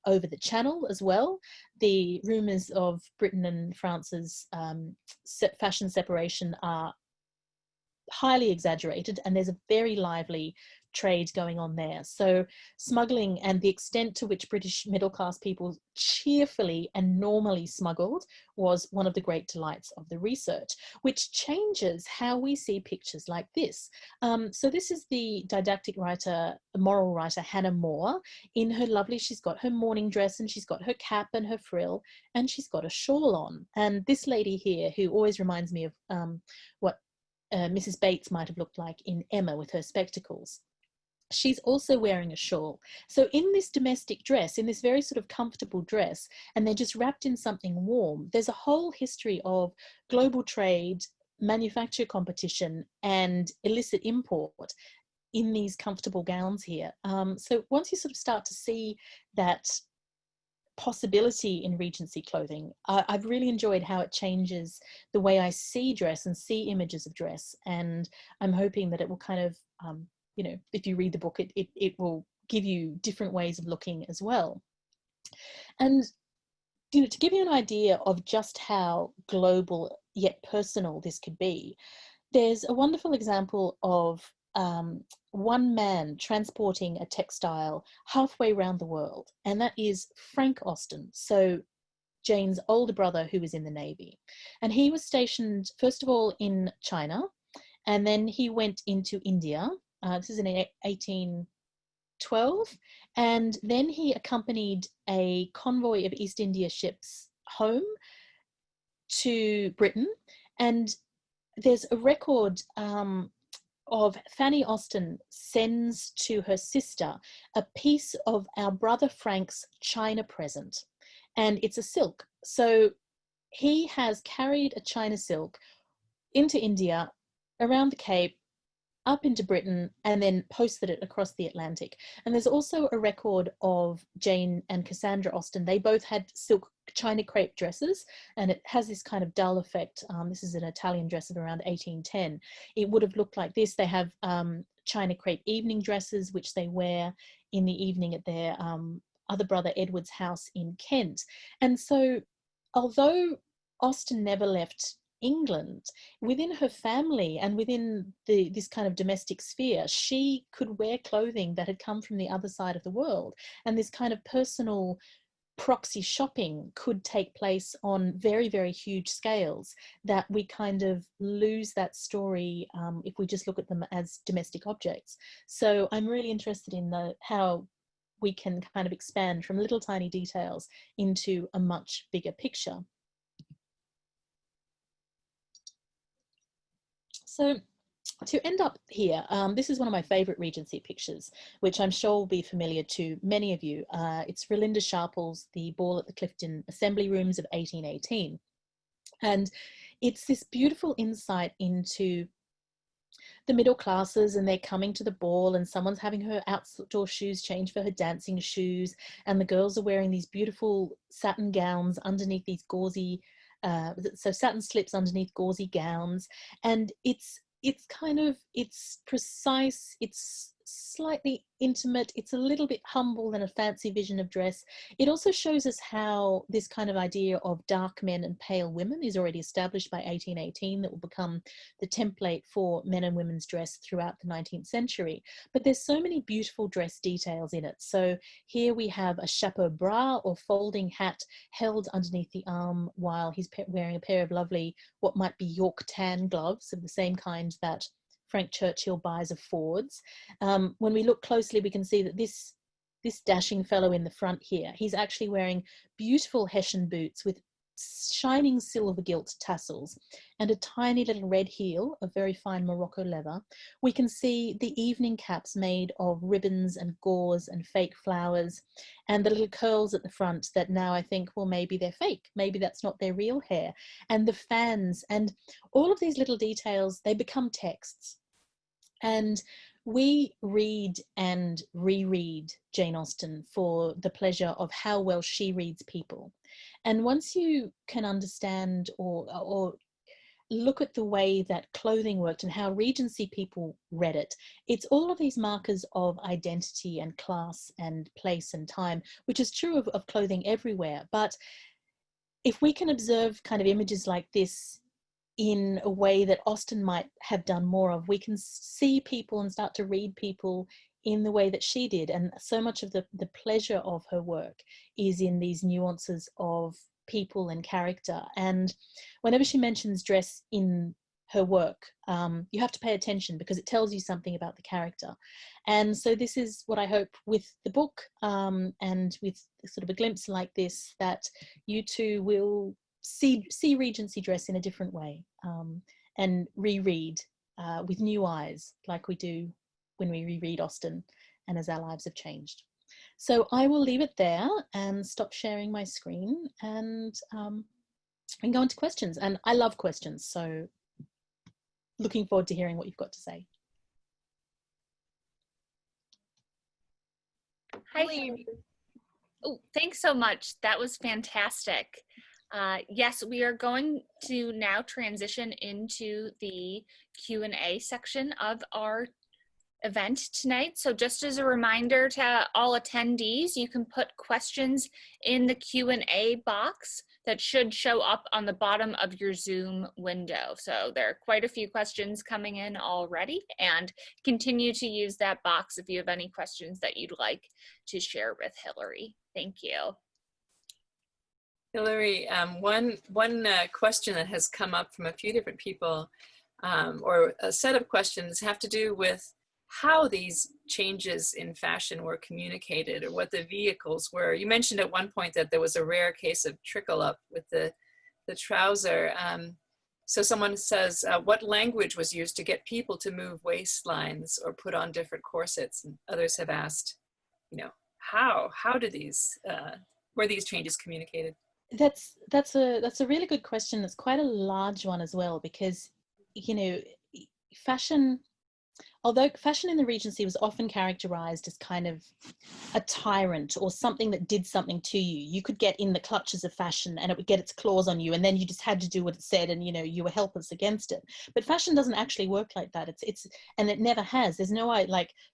over the Channel as well. The rumours of Britain and France's fashion separation are highly exaggerated, and there's a very lively trade going on there. So smuggling and the extent to which British middle class people cheerfully and normally smuggled was one of the great delights of the research, which changes how we see pictures like this. So this is the didactic writer, moral writer, Hannah More. In her lovely, she's got her morning dress and she's got her cap and her frill and she's got a shawl on. And this lady here, who always reminds me of what Mrs. Bates might have looked like in Emma with her spectacles. She's also wearing a shawl. So in this domestic dress, in this very sort of comfortable dress, and they're just wrapped in something warm, there's a whole history of global trade, manufacture competition, and illicit import in these comfortable gowns here. So once you sort of start to see that possibility in Regency clothing, I've really enjoyed how it changes the way I see dress and see images of dress, and I'm hoping that it will kind of you know, if you read the book, it will give you different ways of looking as well. And you know, to give you an idea of just how global yet personal this could be, there's a wonderful example of one man transporting a textile halfway around the world, and that is Frank Austen, so Jane's older brother who was in the Navy. And he was stationed, first of all, in China, and then he went into India. This is in 1812, and then he accompanied a convoy of East India ships home to Britain. And there's a record of Fanny Austen sends to her sister a piece of our brother Frank's China present, and it's a silk. So he has carried a China silk into India, around the Cape, up into Britain, and then posted it across the Atlantic. And there's also a record of Jane and Cassandra Austen. They both had silk China crepe dresses, and it has this kind of dull effect. This is an Italian dress of around 1810. It would have looked like this. They have China crepe evening dresses, which they wear in the evening at their other brother Edward's house in Kent. And so, although Austen never left England, within her family and within this kind of domestic sphere, she could wear clothing that had come from the other side of the world. And this kind of personal proxy shopping could take place on very, very huge scales that we kind of lose that story if we just look at them as domestic objects. So I'm really interested in how we can kind of expand from little tiny details into a much bigger picture. So to end up here, this is one of my favorite Regency pictures, which I'm sure will be familiar to many of you. It's Relinda Sharple's The Ball at the Clifton Assembly Rooms of 1818. And it's this beautiful insight into the middle classes, and they're coming to the ball, and someone's having her outdoor shoes changed for her dancing shoes, and the girls are wearing these beautiful satin gowns underneath these gauzy so satin slips underneath gauzy gowns, and it's precise, it's slightly intimate, it's a little bit humble and a fancy vision of dress. It also shows us how this kind of idea of dark men and pale women is already established by 1818, that will become the template for men and women's dress throughout the 19th century. But there's so many beautiful dress details in it. So here we have a chapeau bras, or folding hat, held underneath the arm while he's wearing a pair of lovely, what might be York tan gloves of the same kind that Frank Churchill buys of Ford's. When we look closely, we can see that this dashing fellow in the front here, he's actually wearing beautiful Hessian boots with shining silver gilt tassels and a tiny little red heel of very fine Morocco leather. We can see the evening caps made of ribbons and gauze and fake flowers, and the little curls at the front that now I think, well, maybe they're fake, maybe that's not their real hair, and the fans, and all of these little details, they become texts. And we read and reread Jane Austen for the pleasure of how well she reads people. And once you can understand or look at the way that clothing worked and how Regency people read it, it's all of these markers of identity and class and place and time, which is true of clothing everywhere. But if we can observe kind of images like this in a way that Austen might have done more of. We can see people and start to read people in the way that she did. And so much of the pleasure of her work is in these nuances of people and character. And whenever she mentions dress in her work, you have to pay attention because it tells you something about the character. And so this is what I hope with the book, and with sort of a glimpse like this, that you too will see Regency dress in a different way, and reread with new eyes, like we do when we reread Austen and as our lives have changed. So I will leave it there and stop sharing my screen, and go into questions. And I love questions, so looking forward to hearing what you've got to say. Hi. Oh, thanks so much. That was fantastic. Yes, we are going to now transition into the Q&A section of our event tonight. So just as a reminder to all attendees, you can put questions in the Q&A box that should show up on the bottom of your Zoom window. So there are quite a few questions coming in already, and continue to use that box if you have any questions that you'd like to share with Hilary. Thank you. Hilary, one question that has come up from a few different people, or a set of questions, have to do with how these changes in fashion were communicated, or what the vehicles were. You mentioned at one point that there was a rare case of trickle up with the trouser. So someone says, what language was used to get people to move waistlines or put on different corsets? And others have asked, how did were these changes communicated? That's a really good question. It's quite a large one as well, because fashion, although fashion in the Regency was often characterized as kind of a tyrant or something that did something to you, you could get in the clutches of fashion and it would get its claws on you, and then you just had to do what it said, and you were helpless against it. But fashion doesn't actually work like that. It's and it never has. There's no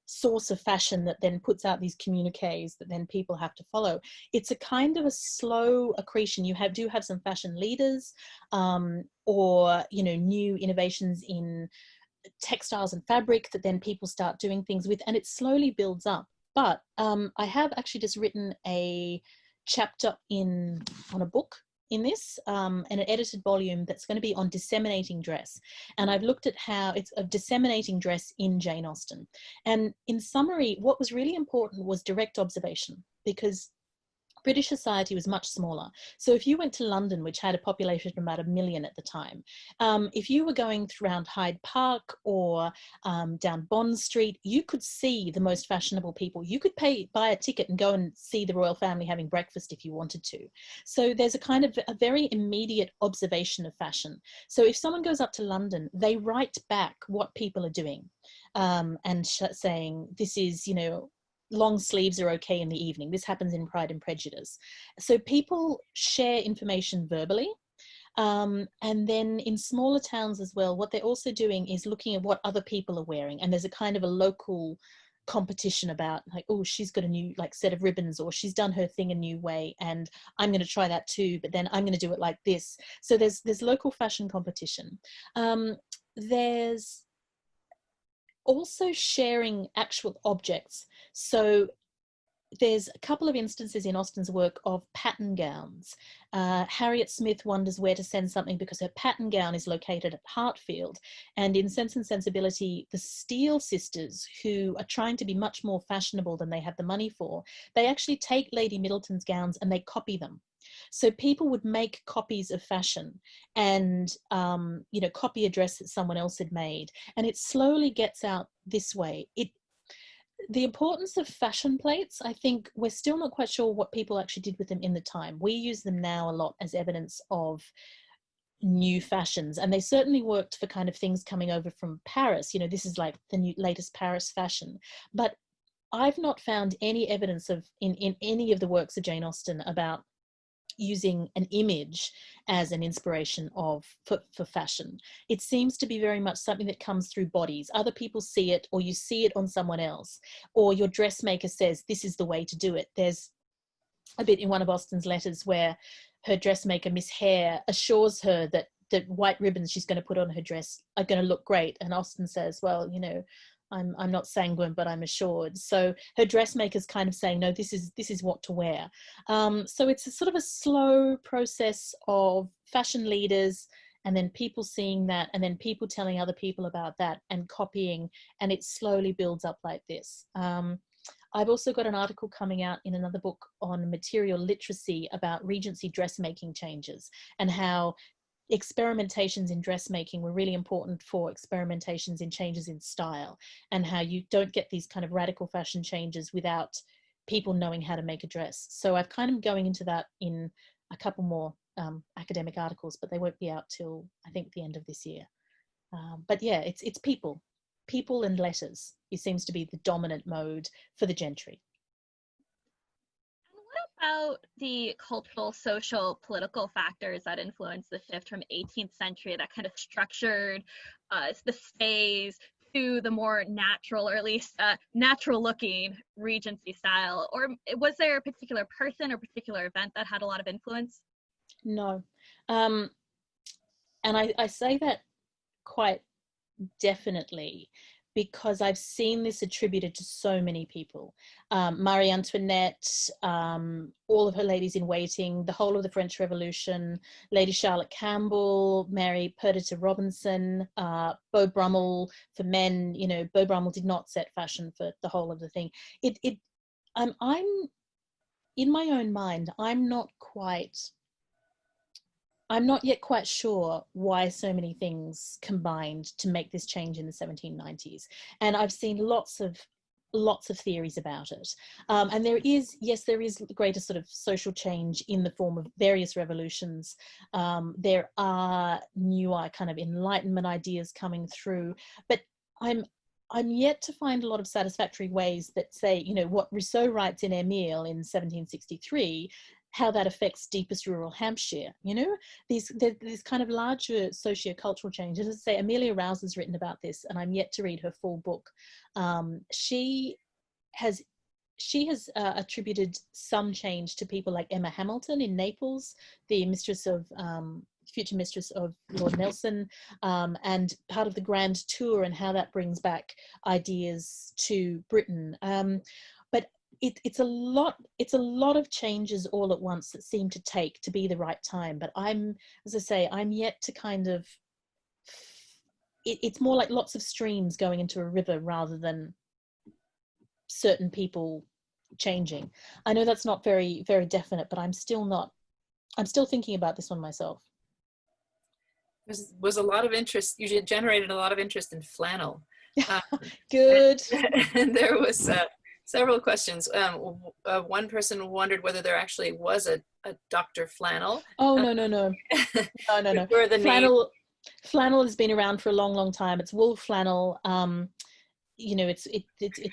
source of fashion that then puts out these communiques that then people have to follow. It's a kind of a slow accretion. You do have some fashion leaders, or new innovations in textiles and fabric that then people start doing things with, and it slowly builds up. But I have actually just written a chapter on a book in this, and an edited volume that's going to be on disseminating dress. And I've looked at how it's a disseminating dress in Jane Austen. And in summary, what was really important was direct observation, because British society was much smaller. So if you went to London, which had a population of about 1 million at the time, if you were going around Hyde Park or down Bond Street, you could see the most fashionable people. You could buy a ticket and go and see the royal family having breakfast if you wanted to. So there's a kind of a very immediate observation of fashion. So if someone goes up to London, they write back what people are doing, and saying, this is, long sleeves are okay in the evening. This happens in Pride and Prejudice. So people share information verbally. And then in smaller towns as well, what they're also doing is looking at what other people are wearing. And there's a kind of a local competition about, oh, she's got a new set of ribbons, or she's done her thing a new way, and I'm going to try that too, but then I'm going to do it like this. So there's local fashion competition. There's also sharing actual objects. So there's a couple of instances in Austen's work of pattern gowns. Harriet Smith wonders where to send something because her pattern gown is located at Hartfield. And in Sense and Sensibility, the Steele sisters, who are trying to be much more fashionable than they have the money for, they actually take Lady Middleton's gowns and they copy them. So people would make copies of fashion and, copy a dress that someone else had made. And it slowly gets out this way. The importance of fashion plates, I think we're still not quite sure what people actually did with them in the time. We use them now a lot as evidence of new fashions, and they certainly worked for kind of things coming over from Paris. This is like the latest Paris fashion. But I've not found any evidence in any of the works of Jane Austen about using an image as an inspiration for fashion. It seems to be very much something that comes through bodies. Other people see it, or you see it on someone else, or your dressmaker says, this is the way to do it. There's a bit in one of Austen's letters where her dressmaker, Miss Hare, assures her that the white ribbons she's going to put on her dress are going to look great. And Austen says, well, you know, I'm not sanguine, but I'm assured. So her dressmaker's kind of saying, no, this is what to wear. So it's a sort of a slow process of fashion leaders, and then people seeing that, and then people telling other people about that and copying, and it slowly builds up like this. I've also got an article coming out in another book on material literacy about Regency dressmaking changes, and how experimentations in dressmaking were really important for experimentations in changes in style, and how you don't get these kind of radical fashion changes without people knowing how to make a dress. So I've kind of going into that in a couple more academic articles, but they won't be out till I think the end of this year. But yeah, it's people and letters. It seems to be the dominant mode for the gentry. About the cultural, social, political factors that influenced the shift from 18th century that kind of structured the stays to the more natural, or at least natural looking Regency style? Or was there a particular person or particular event that had a lot of influence? No. And I say that quite definitely, because I've seen this attributed to so many people. Marie Antoinette, all of her ladies in waiting, the whole of the French Revolution, Lady Charlotte Campbell, Mary Perdita Robinson, Beau Brummel for men. You know, Beau Brummel did not set fashion for the whole of the thing. I'm in my own mind, I'm not yet quite sure why so many things combined to make this change in the 1790s. And I've seen lots of theories about it. And there is greater sort of social change in the form of various revolutions. There are newer kind of Enlightenment ideas coming through, but I'm yet to find a lot of satisfactory ways that say, you know, what Rousseau writes in Emile in 1763, how that affects deepest rural Hampshire. You know, these kind of larger socio-cultural changes. As I say, Amelia Rouse has written about this, and I'm yet to read her full book. She has attributed some change to people like Emma Hamilton in Naples, the future mistress of Lord Nelson, and part of the grand tour, and how that brings back ideas to Britain. But it's a lot of changes all at once that seem to take to be the right time. But I'm yet to kind of, it's more like lots of streams going into a river rather than certain people changing. I know that's not very, very definite, but I'm still thinking about this one myself. Was a lot of interest. You generated a lot of interest in flannel. Good. And there was several questions. One person wondered whether there actually was a Dr. Flannel. Oh, no. Where the flannel has been around for a long, long time. It's wool flannel. You know, it's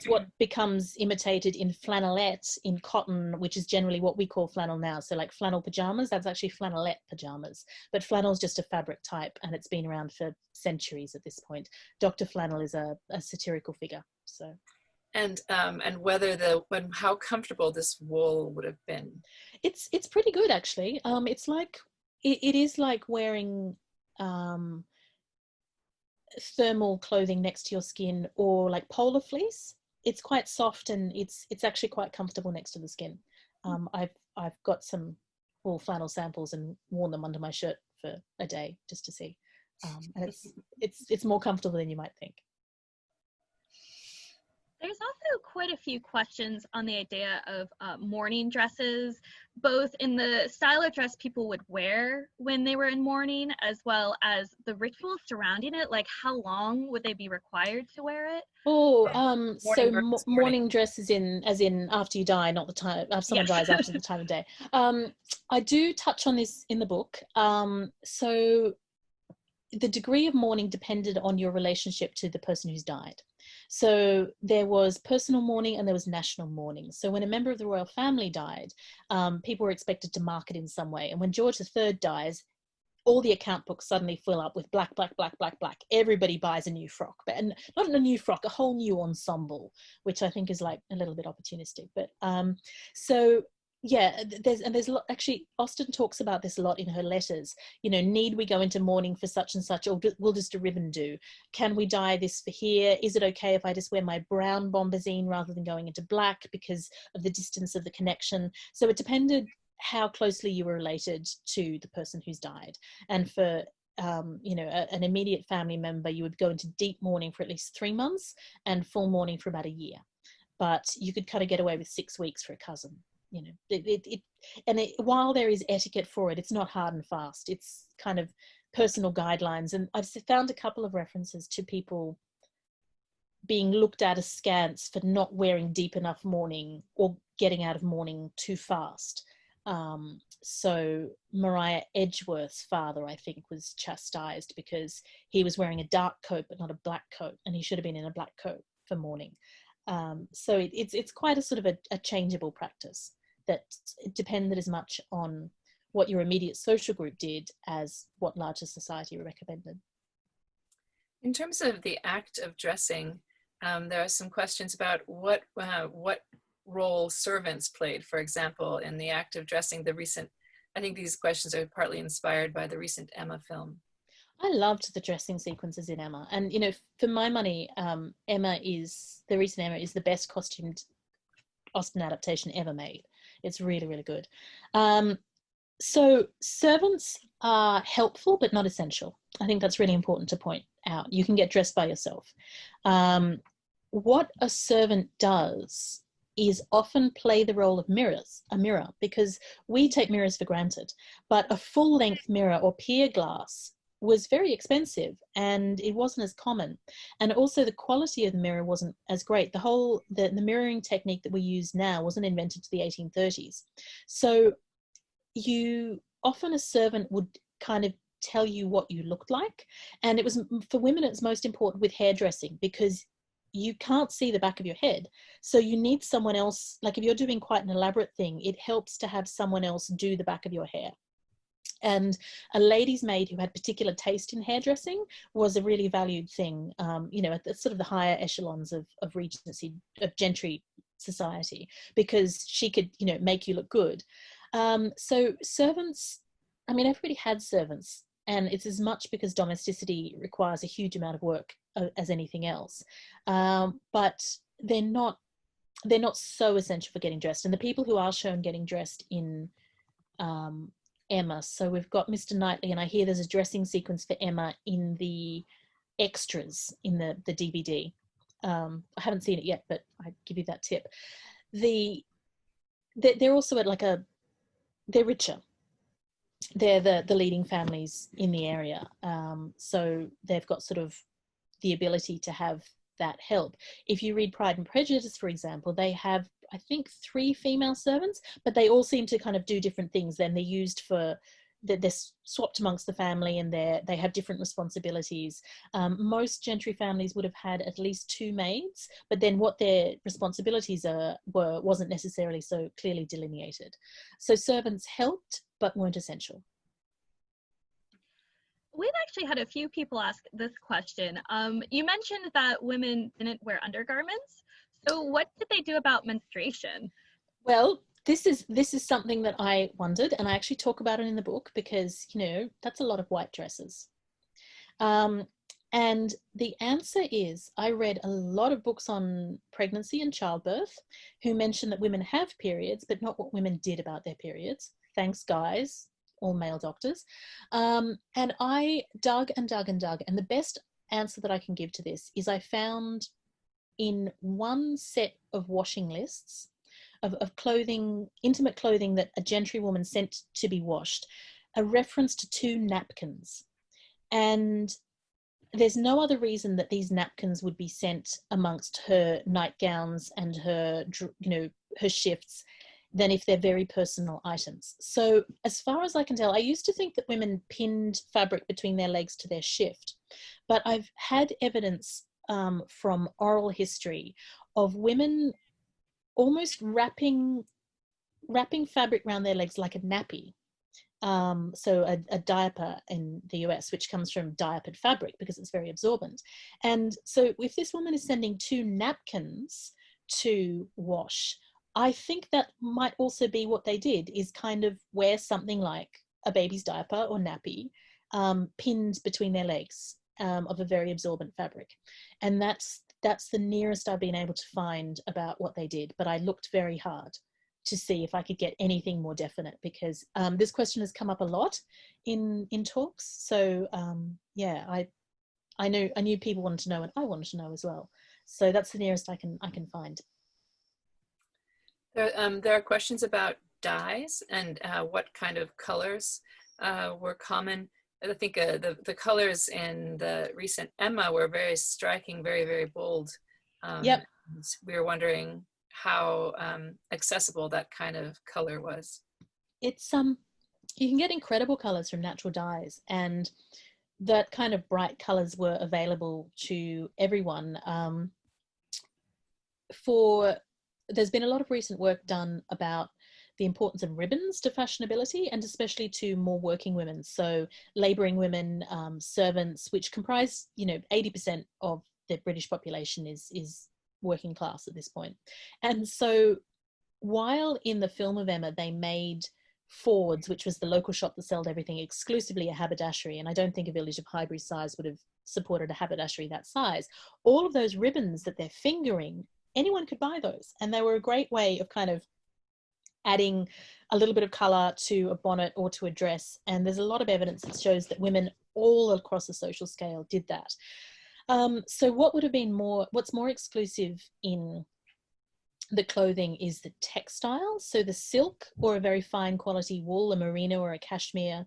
what becomes imitated in flannelette in cotton, which is generally what we call flannel now. So like flannel pajamas, that's actually flannelette pajamas. But flannel is just a fabric type, and it's been around for centuries at this point. Dr. Flannel is a satirical figure. So. And how comfortable this wool would have been. It's pretty good, actually. It's like it is like wearing thermal clothing next to your skin, or like polar fleece. It's quite soft, and it's actually quite comfortable next to the skin. I've got some wool flannel samples and worn them under my shirt for a day just to see, and it's more comfortable than you might think. There's also quite a few questions on the idea of mourning dresses, both in the style of dress people would wear when they were in mourning, as well as the rituals surrounding it. Like, how long would they be required to wear it? Oh, mourning dress is as in after you die, not the time someone dies after the time of day. I do touch on this in the book. So the degree of mourning depended on your relationship to the person who's died. So there was personal mourning and there was national mourning. So when a member of the royal family died, people were expected to mark it in some way. And when George III dies, all the account books suddenly fill up with black, black, black, black, black. Everybody buys a new frock, and not a new frock, a whole new ensemble, which I think is like a little bit opportunistic. But so Yeah, there's a lot, actually Austen talks about this a lot in her letters. You know, need we go into mourning for such and such, or will just a ribbon do? Can we dye this for here? Is it okay if I just wear my brown bombazine rather than going into black because of the distance of the connection? So it depended how closely you were related to the person who's died. And for you know, an immediate family member, you would go into deep mourning for at least 3 months and full mourning for about a year. But you could kind of get away with 6 weeks for a cousin. You know, while there is etiquette for it, it's not hard and fast. It's kind of personal guidelines. And I've found a couple of references to people being looked at askance for not wearing deep enough mourning or getting out of mourning too fast. So Maria Edgeworth's father, I think, was chastised because he was wearing a dark coat but not a black coat, and he should have been in a black coat for mourning. So it's quite a sort of a changeable practice that depended as much on what your immediate social group did as what larger society recommended. In terms of the act of dressing, there are some questions about what role servants played, for example, in the act of dressing. I think these questions are partly inspired by the recent Emma film. I loved the dressing sequences in Emma, and you know, for my money, the recent Emma is the best costumed Austen adaptation ever made. It's really, really good. So servants are helpful but not essential. I think that's really important to point out. You can get dressed by yourself. What a servant does is often play the role of a mirror, because we take mirrors for granted, but a full-length mirror or pier glass was very expensive and it wasn't as common, and also the quality of the mirror wasn't as great. The mirroring technique that we use now wasn't invented to the 1830s, so a servant would kind of tell you what you looked like. And it was, for women, it's most important with hairdressing because you can't see the back of your head, so you need someone else. Like if you're doing quite an elaborate thing, it helps to have someone else do the back of your hair. And a lady's maid who had particular taste in hairdressing was a really valued thing, you know, at the sort of the higher echelons of Regency, of gentry society, because she could, you know, make you look good. So servants, I mean, everybody had servants, and it's as much because domesticity requires a huge amount of work as anything else. But they're not so essential for getting dressed. And the people who are shown getting dressed in Emma, so we've got Mr. Knightley, and I hear there's a dressing sequence for Emma in the extras in the DVD. I haven't seen it yet, but I give you that tip. They're also at they're richer. They're the leading families in the area, so they've got sort of the ability to have that help. If you read Pride and Prejudice, for example, they have, I think, 3 female servants, but they all seem to kind of do different things. Then they're used for, they're swapped amongst the family, and they have different responsibilities. Most gentry families would have had at least 2 maids, but then what their responsibilities wasn't necessarily so clearly delineated. So servants helped, but weren't essential. We've actually had a few people ask this question. You mentioned that women didn't wear undergarments. So what did they do about menstruation? Well, this is something that I wondered, and I actually talk about it in the book because, you know, that's a lot of white dresses. And the answer is, I read a lot of books on pregnancy and childbirth who mention that women have periods, but not what women did about their periods. Thanks, guys, all male doctors. And I dug and dug and dug, and the best answer that I can give to this is I found in one set of washing lists of clothing, intimate clothing that a gentry woman sent to be washed, a reference to 2 napkins. And there's no other reason that these napkins would be sent amongst her nightgowns and her, you know, her shifts than if they're very personal items. So as far as I can tell, I used to think that women pinned fabric between their legs to their shift, but I've had evidence from oral history of women almost wrapping fabric around their legs like a nappy. So a diaper in the US, which comes from diapered fabric because it's very absorbent. And so if this woman is sending 2 napkins to wash, I think that might also be what they did, is kind of wear something like a baby's diaper or nappy, pinned between their legs, of a very absorbent fabric. And that's the nearest I've been able to find about what they did. But I looked very hard to see if I could get anything more definite, because this question has come up a lot in talks. So yeah, I knew people wanted to know, and I wanted to know as well. So that's the nearest I can find. There are questions about dyes and what kind of colors were common. I think the colors in the recent Emma were very striking, very, very bold. Yep. We were wondering how accessible that kind of color was. It's you can get incredible colors from natural dyes, and that kind of bright colors were available to everyone. There's been a lot of recent work done about the importance of ribbons to fashionability, and especially to more working women. So labouring women, servants, which comprise, 80% of the British population is working class at this point. And so while in the film of Emma, they made Ford's, which was the local shop that sold everything, exclusively a haberdashery, and I don't think a village of Highbury size would have supported a haberdashery that size, all of those ribbons that they're fingering, anyone could buy those, and they were a great way of kind of adding a little bit of colour to a bonnet or to a dress. And there's a lot of evidence that shows that women all across the social scale did that. So what's more exclusive in the clothing is the textiles. So the silk, or a very fine quality wool, a merino or a cashmere,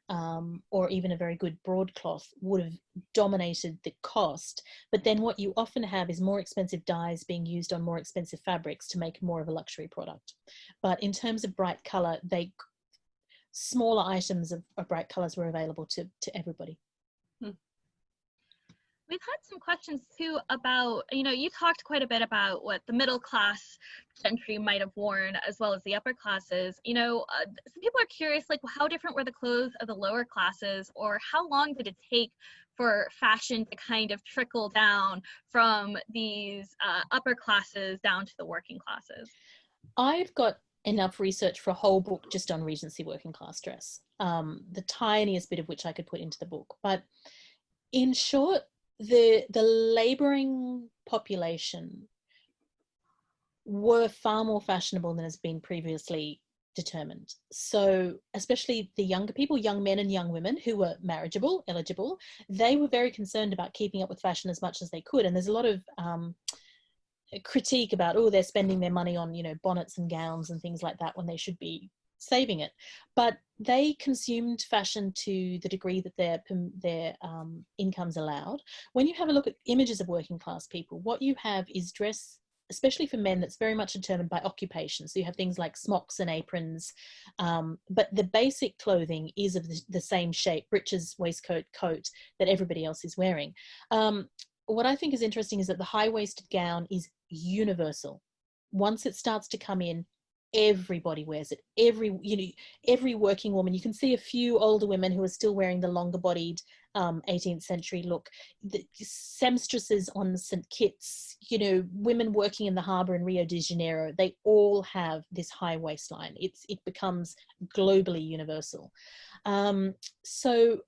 or even a very good broadcloth, would have dominated the cost. But then what you often have is more expensive dyes being used on more expensive fabrics to make more of a luxury product. But in terms of bright colour, smaller items of bright colours were available to everybody. We've had some questions too about, you talked quite a bit about what the middle class gentry might have worn, as well as the upper classes. Some people are curious, like, how different were the clothes of the lower classes, or how long did it take for fashion to kind of trickle down from these upper classes down to the working classes? I've got enough research for a whole book just on Regency working class dress, the tiniest bit of which I could put into the book. But in short, the labouring population were far more fashionable than has been previously determined. So especially the younger people, young men and young women who were marriageable, eligible, they were very concerned about keeping up with fashion as much as they could. And there's a lot of critique about, they're spending their money on, bonnets and gowns and things like that when they should be saving it. But they consumed fashion to the degree that their incomes allowed. When you have a look at images of working class people, what you have is dress, especially for men, that's very much determined by occupation. So you have things like smocks and aprons, but the basic clothing is of the same shape, breeches, waistcoat, coat, that everybody else is wearing. What I think is interesting is that the high-waisted gown is universal. Once it starts to come in, everybody wears it. Every working woman. You can see a few older women who are still wearing the longer bodied 18th century look. The seamstresses on St. Kitts, women working in the harbour in Rio de Janeiro, they all have this high waistline. It becomes globally universal. So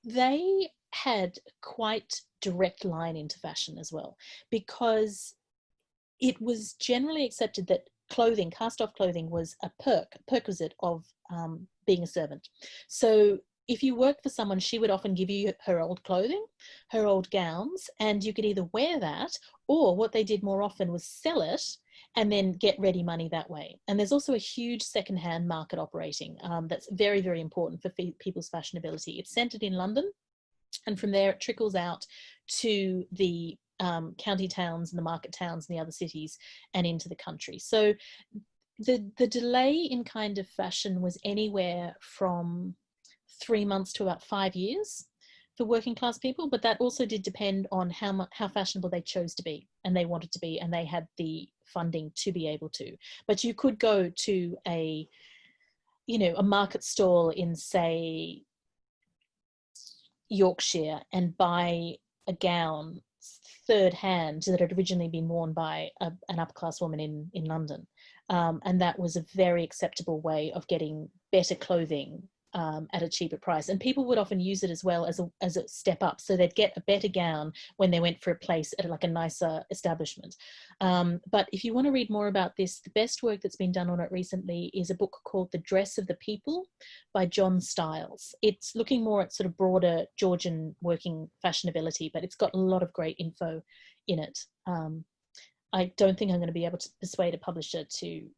they had quite direct line into fashion as well, because it was generally accepted that clothing, cast-off clothing, was a perquisite of being a servant. So if you worked for someone, she would often give you her old clothing, her old gowns, and you could either wear that, or what they did more often was sell it and then get ready money that way. And there's also a huge second-hand market operating that's very, very important for people's fashionability. It's centred in London, and from there it trickles out to the county towns and the market towns and the other cities and into the country. So the delay in kind of fashion was anywhere from 3 months to about 5 years for working class people, but that also did depend on how fashionable they chose to be and they wanted to be, and they had the funding to be able to. But you could go to a market stall in, say, Yorkshire and buy a gown third hand that had originally been worn by an upper class woman in London. And that was a very acceptable way of getting better clothing at a cheaper price. And people would often use it as well as a step up. So they'd get a better gown when they went for a place at like a nicer establishment. But if you want to read more about this, the best work that's been done on it recently is a book called The Dress of the People by John Styles. It's looking more at sort of broader Georgian working fashionability, but it's got a lot of great info in it. I don't think I'm going to be able to persuade a publisher to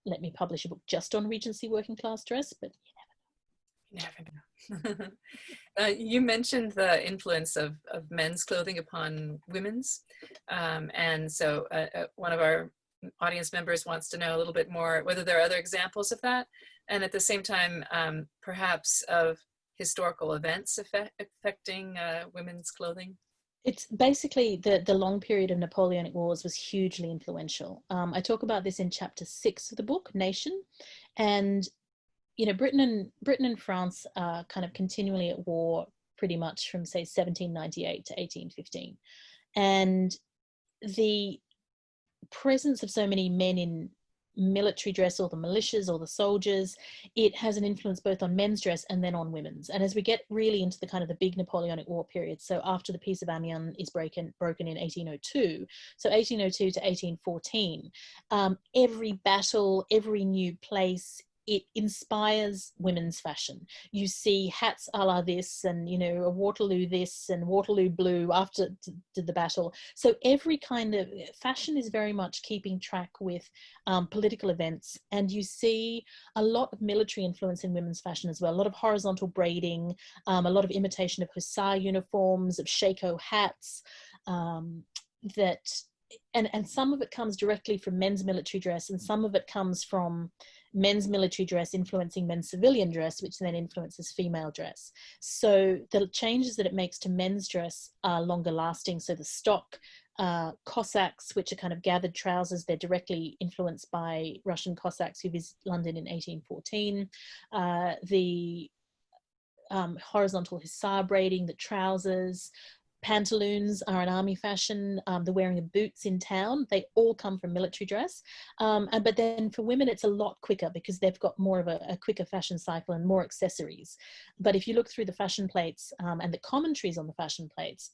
let me publish a book just on Regency working class dress, but you never know. You mentioned the influence of men's clothing upon women's. And so one of our audience members wants to know a little bit more whether there are other examples of that. And at the same time, perhaps of historical events affecting women's clothing. It's basically the long period of Napoleonic Wars was hugely influential. I talk about this in chapter 6 of the book, Nation. And, you know, Britain and France are kind of continually at war pretty much from, say, 1798 to 1815. And the presence of so many men in military dress, or the militias or the soldiers, it has an influence both on men's dress and then on women's. And as we get really into the kind of the big Napoleonic War period, so after the Peace of Amiens is broken in 1802, so 1802 to 1814, every battle, every new place, it inspires women's fashion. You see hats a la this, and, you know, a Waterloo this and Waterloo blue after the battle. So every kind of fashion is very much keeping track with political events. And you see a lot of military influence in women's fashion as well. A lot of horizontal braiding, a lot of imitation of hussar uniforms, of shako hats, and some of it comes directly from men's military dress, and some of it comes from men's military dress influencing men's civilian dress, which then influences female dress. So the changes that it makes to men's dress are longer lasting. So the stock Cossacks, which are kind of gathered trousers, they're directly influenced by Russian Cossacks who visited London in 1814. The horizontal hussar braiding, the trousers, pantaloons are an army fashion, the wearing of boots in town, they all come from military dress. But then for women, it's a lot quicker because they've got more of a quicker fashion cycle and more accessories. But if you look through the fashion plates and the commentaries on the fashion plates,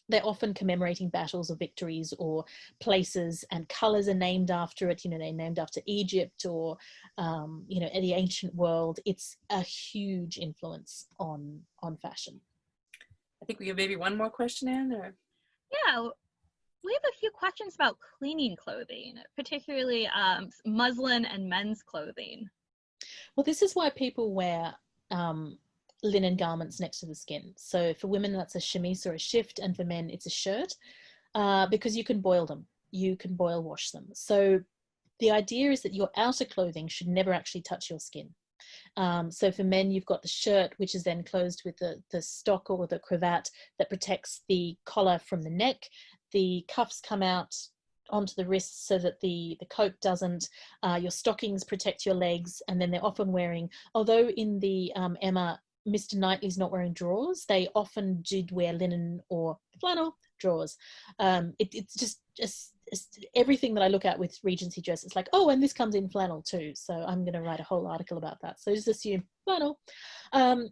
they're often commemorating battles or victories or places, and colors are named after it. You know, they're named after Egypt or, you know, the ancient world. It's a huge influence on fashion. I think we have maybe one more question, Anne, or? Yeah, we have a few questions about cleaning clothing, particularly muslin and men's clothing. Well, this is why people wear linen garments next to the skin. So for women, that's a chemise or a shift, and for men, it's a shirt, because you can boil them. You can boil wash them. So the idea is that your outer clothing should never actually touch your skin. So for men, you've got the shirt, which is then closed with the stock or the cravat that protects the collar from the neck. The cuffs come out onto the wrists so that the coat doesn't. Your stockings protect your legs, and then they're often wearing, although in the Emma, Mr. Knightley's not wearing drawers, they often did wear linen or flannel drawers. It's just everything that I look at with Regency dress, it's like, oh, and this comes in flannel too. So I'm going to write a whole article about that. So just assume flannel. And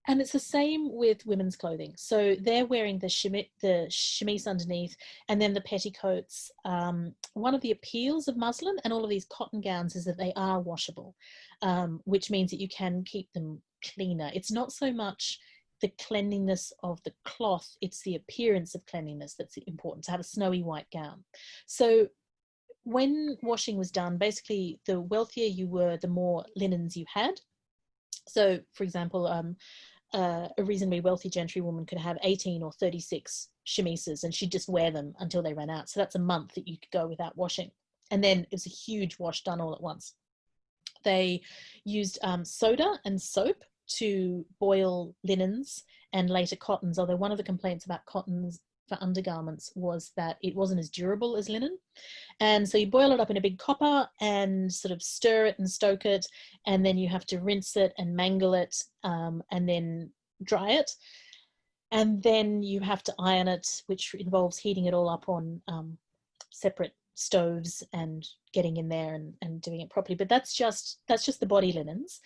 it's the same with women's clothing. So they're wearing the chemise underneath, and then the petticoats. One of the appeals of muslin and all of these cotton gowns is that they are washable, which means that you can keep them cleaner. It's not so much the cleanliness of the cloth, it's the appearance of cleanliness that's important, to have a snowy white gown. So when washing was done, basically the wealthier you were, the more linens you had. So for example, a reasonably wealthy gentry woman could have 18 or 36 chemises, and she'd just wear them until they ran out. So that's a month that you could go without washing. And then it was a huge wash done all at once. They used soda and soap to boil linens and later cottons, although one of the complaints about cottons for undergarments was that it wasn't as durable as linen. And so you boil it up in a big copper and sort of stir it and stoke it, and then you have to rinse it and mangle it, and then dry it. and then you have to iron it, which involves heating it all up on separate stoves and getting in there and doing it properly. But that's just the body linens.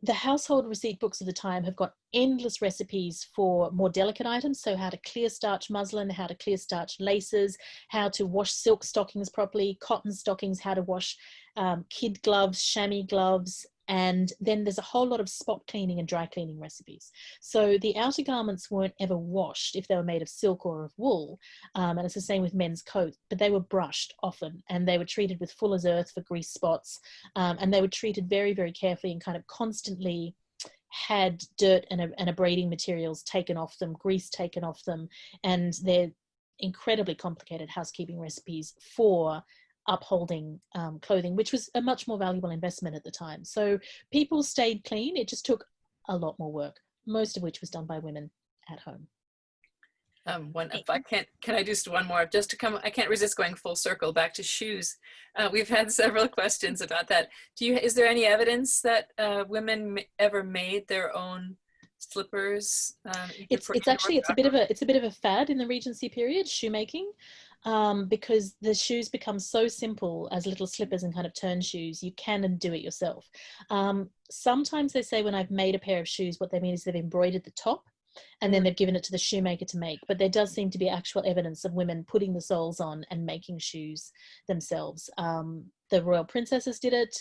The household receipt books of the time have got endless recipes for more delicate items. So how to clear starch muslin, how to clear starch laces, how to wash silk stockings properly, cotton stockings, how to wash kid gloves, chamois gloves. And then there's a whole lot of spot cleaning and dry cleaning recipes. So the outer garments weren't ever washed if they were made of silk or of wool. And it's the same with men's coats, but they were brushed often, and they were treated with fuller's earth for grease spots. And they were treated very, very carefully and kind of constantly had dirt and abrading materials taken off them, grease taken off them. And they're incredibly complicated housekeeping recipes for upholding clothing, which was a much more valuable investment at the time. So people stayed clean. It just took a lot more work, most of which was done by women at home. If I can I just one more, just to come, I can't resist going full circle back to shoes. We've had several questions about that. Is there any evidence that women ever made their own slippers? It's a bit of a fad in the Regency period, shoemaking, because the shoes become so simple as little slippers and kind of turn shoes. You can do it yourself. Sometimes they say when I've made a pair of shoes, what they mean is they've embroidered the top and then they've given it to the shoemaker to make. But there does seem to be actual evidence of women putting the soles on and making shoes themselves. The royal princesses did it.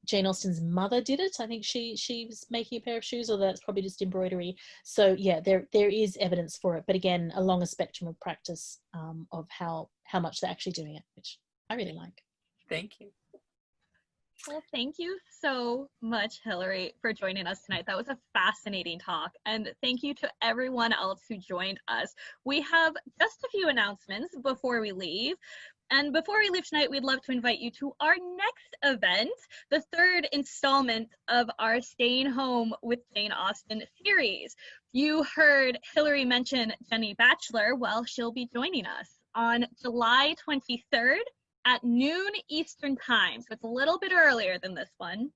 Jane Austen's mother did it. I think she was making a pair of shoes, or that's probably just embroidery. So yeah, there is evidence for it, but again, a longer spectrum of practice of how much they're actually doing it, which I really like. Thank you. Well, thank you so much, Hilary, for joining us tonight. That was a fascinating talk. And thank you to everyone else who joined us. We have just a few announcements before we leave. And before we leave tonight, we'd love to invite you to our next event, the third installment of our Staying Home with Jane Austen series. You heard Hilary mention Jenny Batchelor. Well, she'll be joining us on July 23rd at noon Eastern time. So it's a little bit earlier than this one.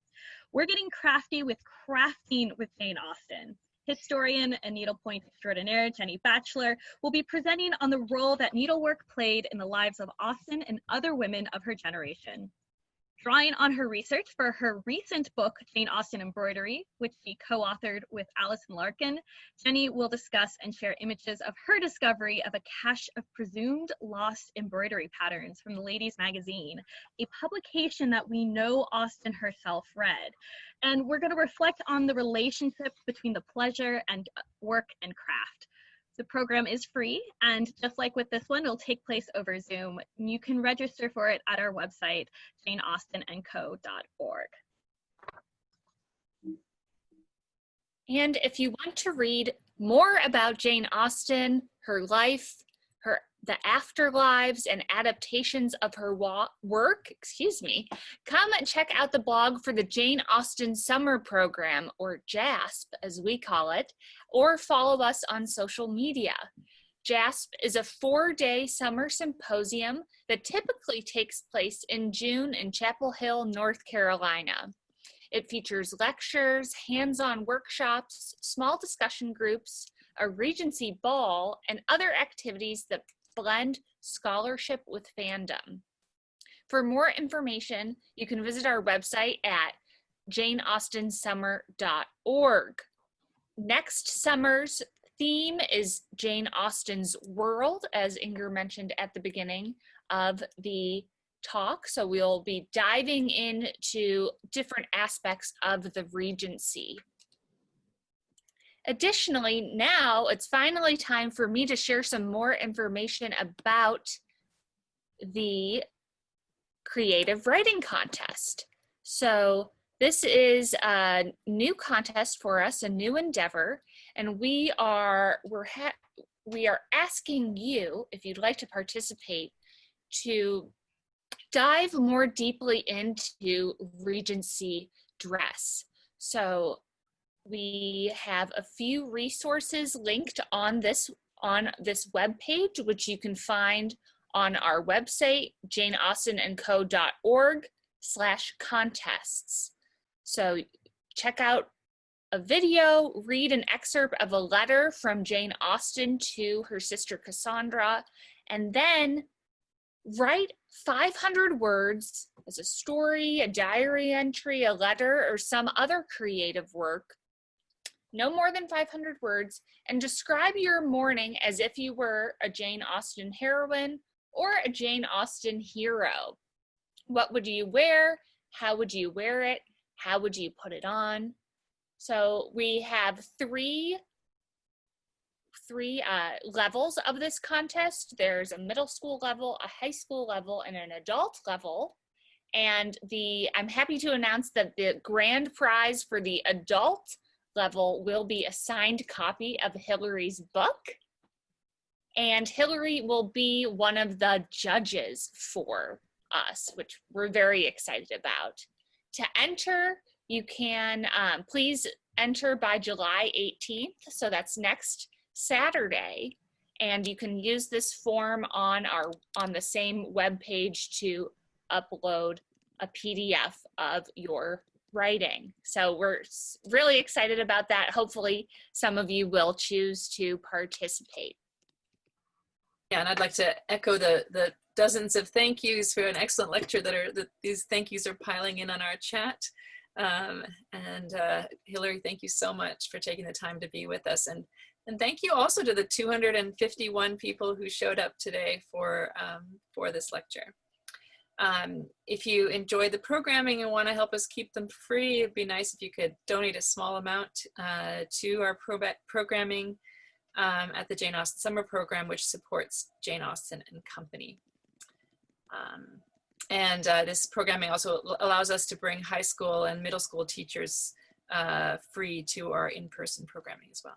We're getting crafty with crafting with Jane Austen. Historian and needlepoint extraordinaire Jenny Batchelor will be presenting on the role that needlework played in the lives of Austen and other women of her generation. Drawing on her research for her recent book, Jane Austen Embroidery, which she co-authored with Alison Larkin, Jenny will discuss and share images of her discovery of a cache of presumed lost embroidery patterns from the Ladies Magazine, a publication that we know Austen herself read. And we're going to reflect on the relationship between the pleasure and work and craft. The program is free, and just like with this one, it'll take place over Zoom. You can register for it at our website, janeaustenandco.org. And if you want to read more about Jane Austen, her life, the afterlives and adaptations of her work, come and check out the blog for the Jane Austen Summer Program, or JASP as we call it, or follow us on social media. JASP is a 4-day summer symposium that typically takes place in June in Chapel Hill, North Carolina. It features lectures, hands-on workshops, small discussion groups, a Regency ball, and other activities that blend scholarship with fandom. For more information, you can visit our website at janeaustensummer.org. Next summer's theme is Jane Austen's world, as Inger mentioned at the beginning of the talk. So we'll be diving into different aspects of the Regency. Additionally, now it's finally time for me to share some more information about the creative writing contest. So this is a new contest for us, a new endeavor, and we are asking you, if you'd like to participate, to dive more deeply into Regency dress. So we have a few resources linked on this webpage, which you can find on our website, janeaustenandco.org/contests. So check out a video, read an excerpt of a letter from Jane Austen to her sister Cassandra, and then write 500 words as a story, a diary entry, a letter, or some other creative work, no more than 500 words, and describe your morning as if you were a Jane Austen heroine or a Jane Austen hero. What would you wear? How would you wear it? How would you put it on? So we have three levels of this contest. There's a middle school level, a high school level, and an adult level. And I'm happy to announce that the grand prize for the adult level will be a signed copy of Hilary's book. And Hilary will be one of the judges for us, which we're very excited about. To enter, you can please enter by July 18th. So that's next Saturday, and you can use this form on the same web page to upload a PDF of your writing. So we're really excited about that. Hopefully some of you will choose to participate. Yeah, and I'd like to echo the dozens of thank yous for an excellent lecture that these thank yous are piling in on our chat. Hilary, thank you so much for taking the time to be with us. And thank you also to the 251 people who showed up today for this lecture. If you enjoyed the programming and want to help us keep them free, it'd be nice if you could donate a small amount to our programming at the Jane Austen Summer Program, which supports Jane Austen and Company. This programming also allows us to bring high school and middle school teachers free to our in-person programming as well.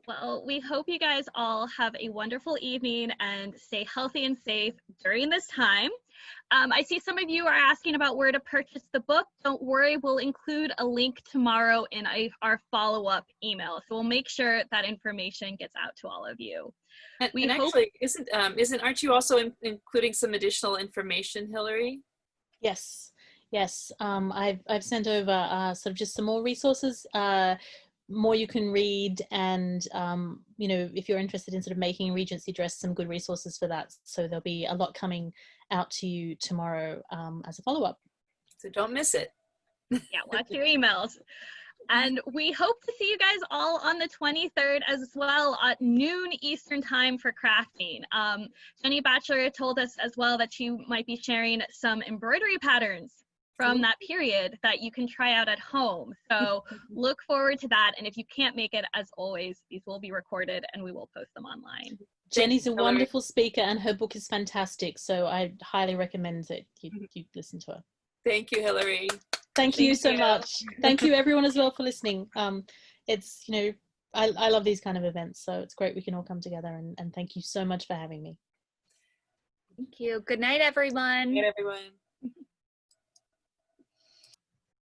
Well, we hope you guys all have a wonderful evening and stay healthy and safe during this time. I see some of you are asking about where to purchase the book. Don't worry, we'll include a link tomorrow in our follow-up email. So we'll make sure that information gets out to all of you. And actually, aren't you also including some additional information, Hilary? Yes. I've sent over sort of just some more resources, more you can read, and you know, if you're interested in sort of making a Regency dress, some good resources for that. So there'll be a lot coming out to you tomorrow as a follow-up. So don't miss it. Yeah, watch your emails. And we hope to see you guys all on the 23rd as well at noon Eastern time for crafting. Jenny Batchelor told us as well that she might be sharing some embroidery patterns from that period that you can try out at home. So look forward to that. And if you can't make it, as always, these will be recorded and we will post them online. Jenny's a wonderful speaker and her book is fantastic. So I highly recommend that you listen to her. Thank you, Hilary. Thank you so much. Thank you everyone as well for listening. It's, you know, I love these kind of events, so it's great we can all come together, and thank you so much for having me. Thank you. Good night, everyone. Good night, everyone.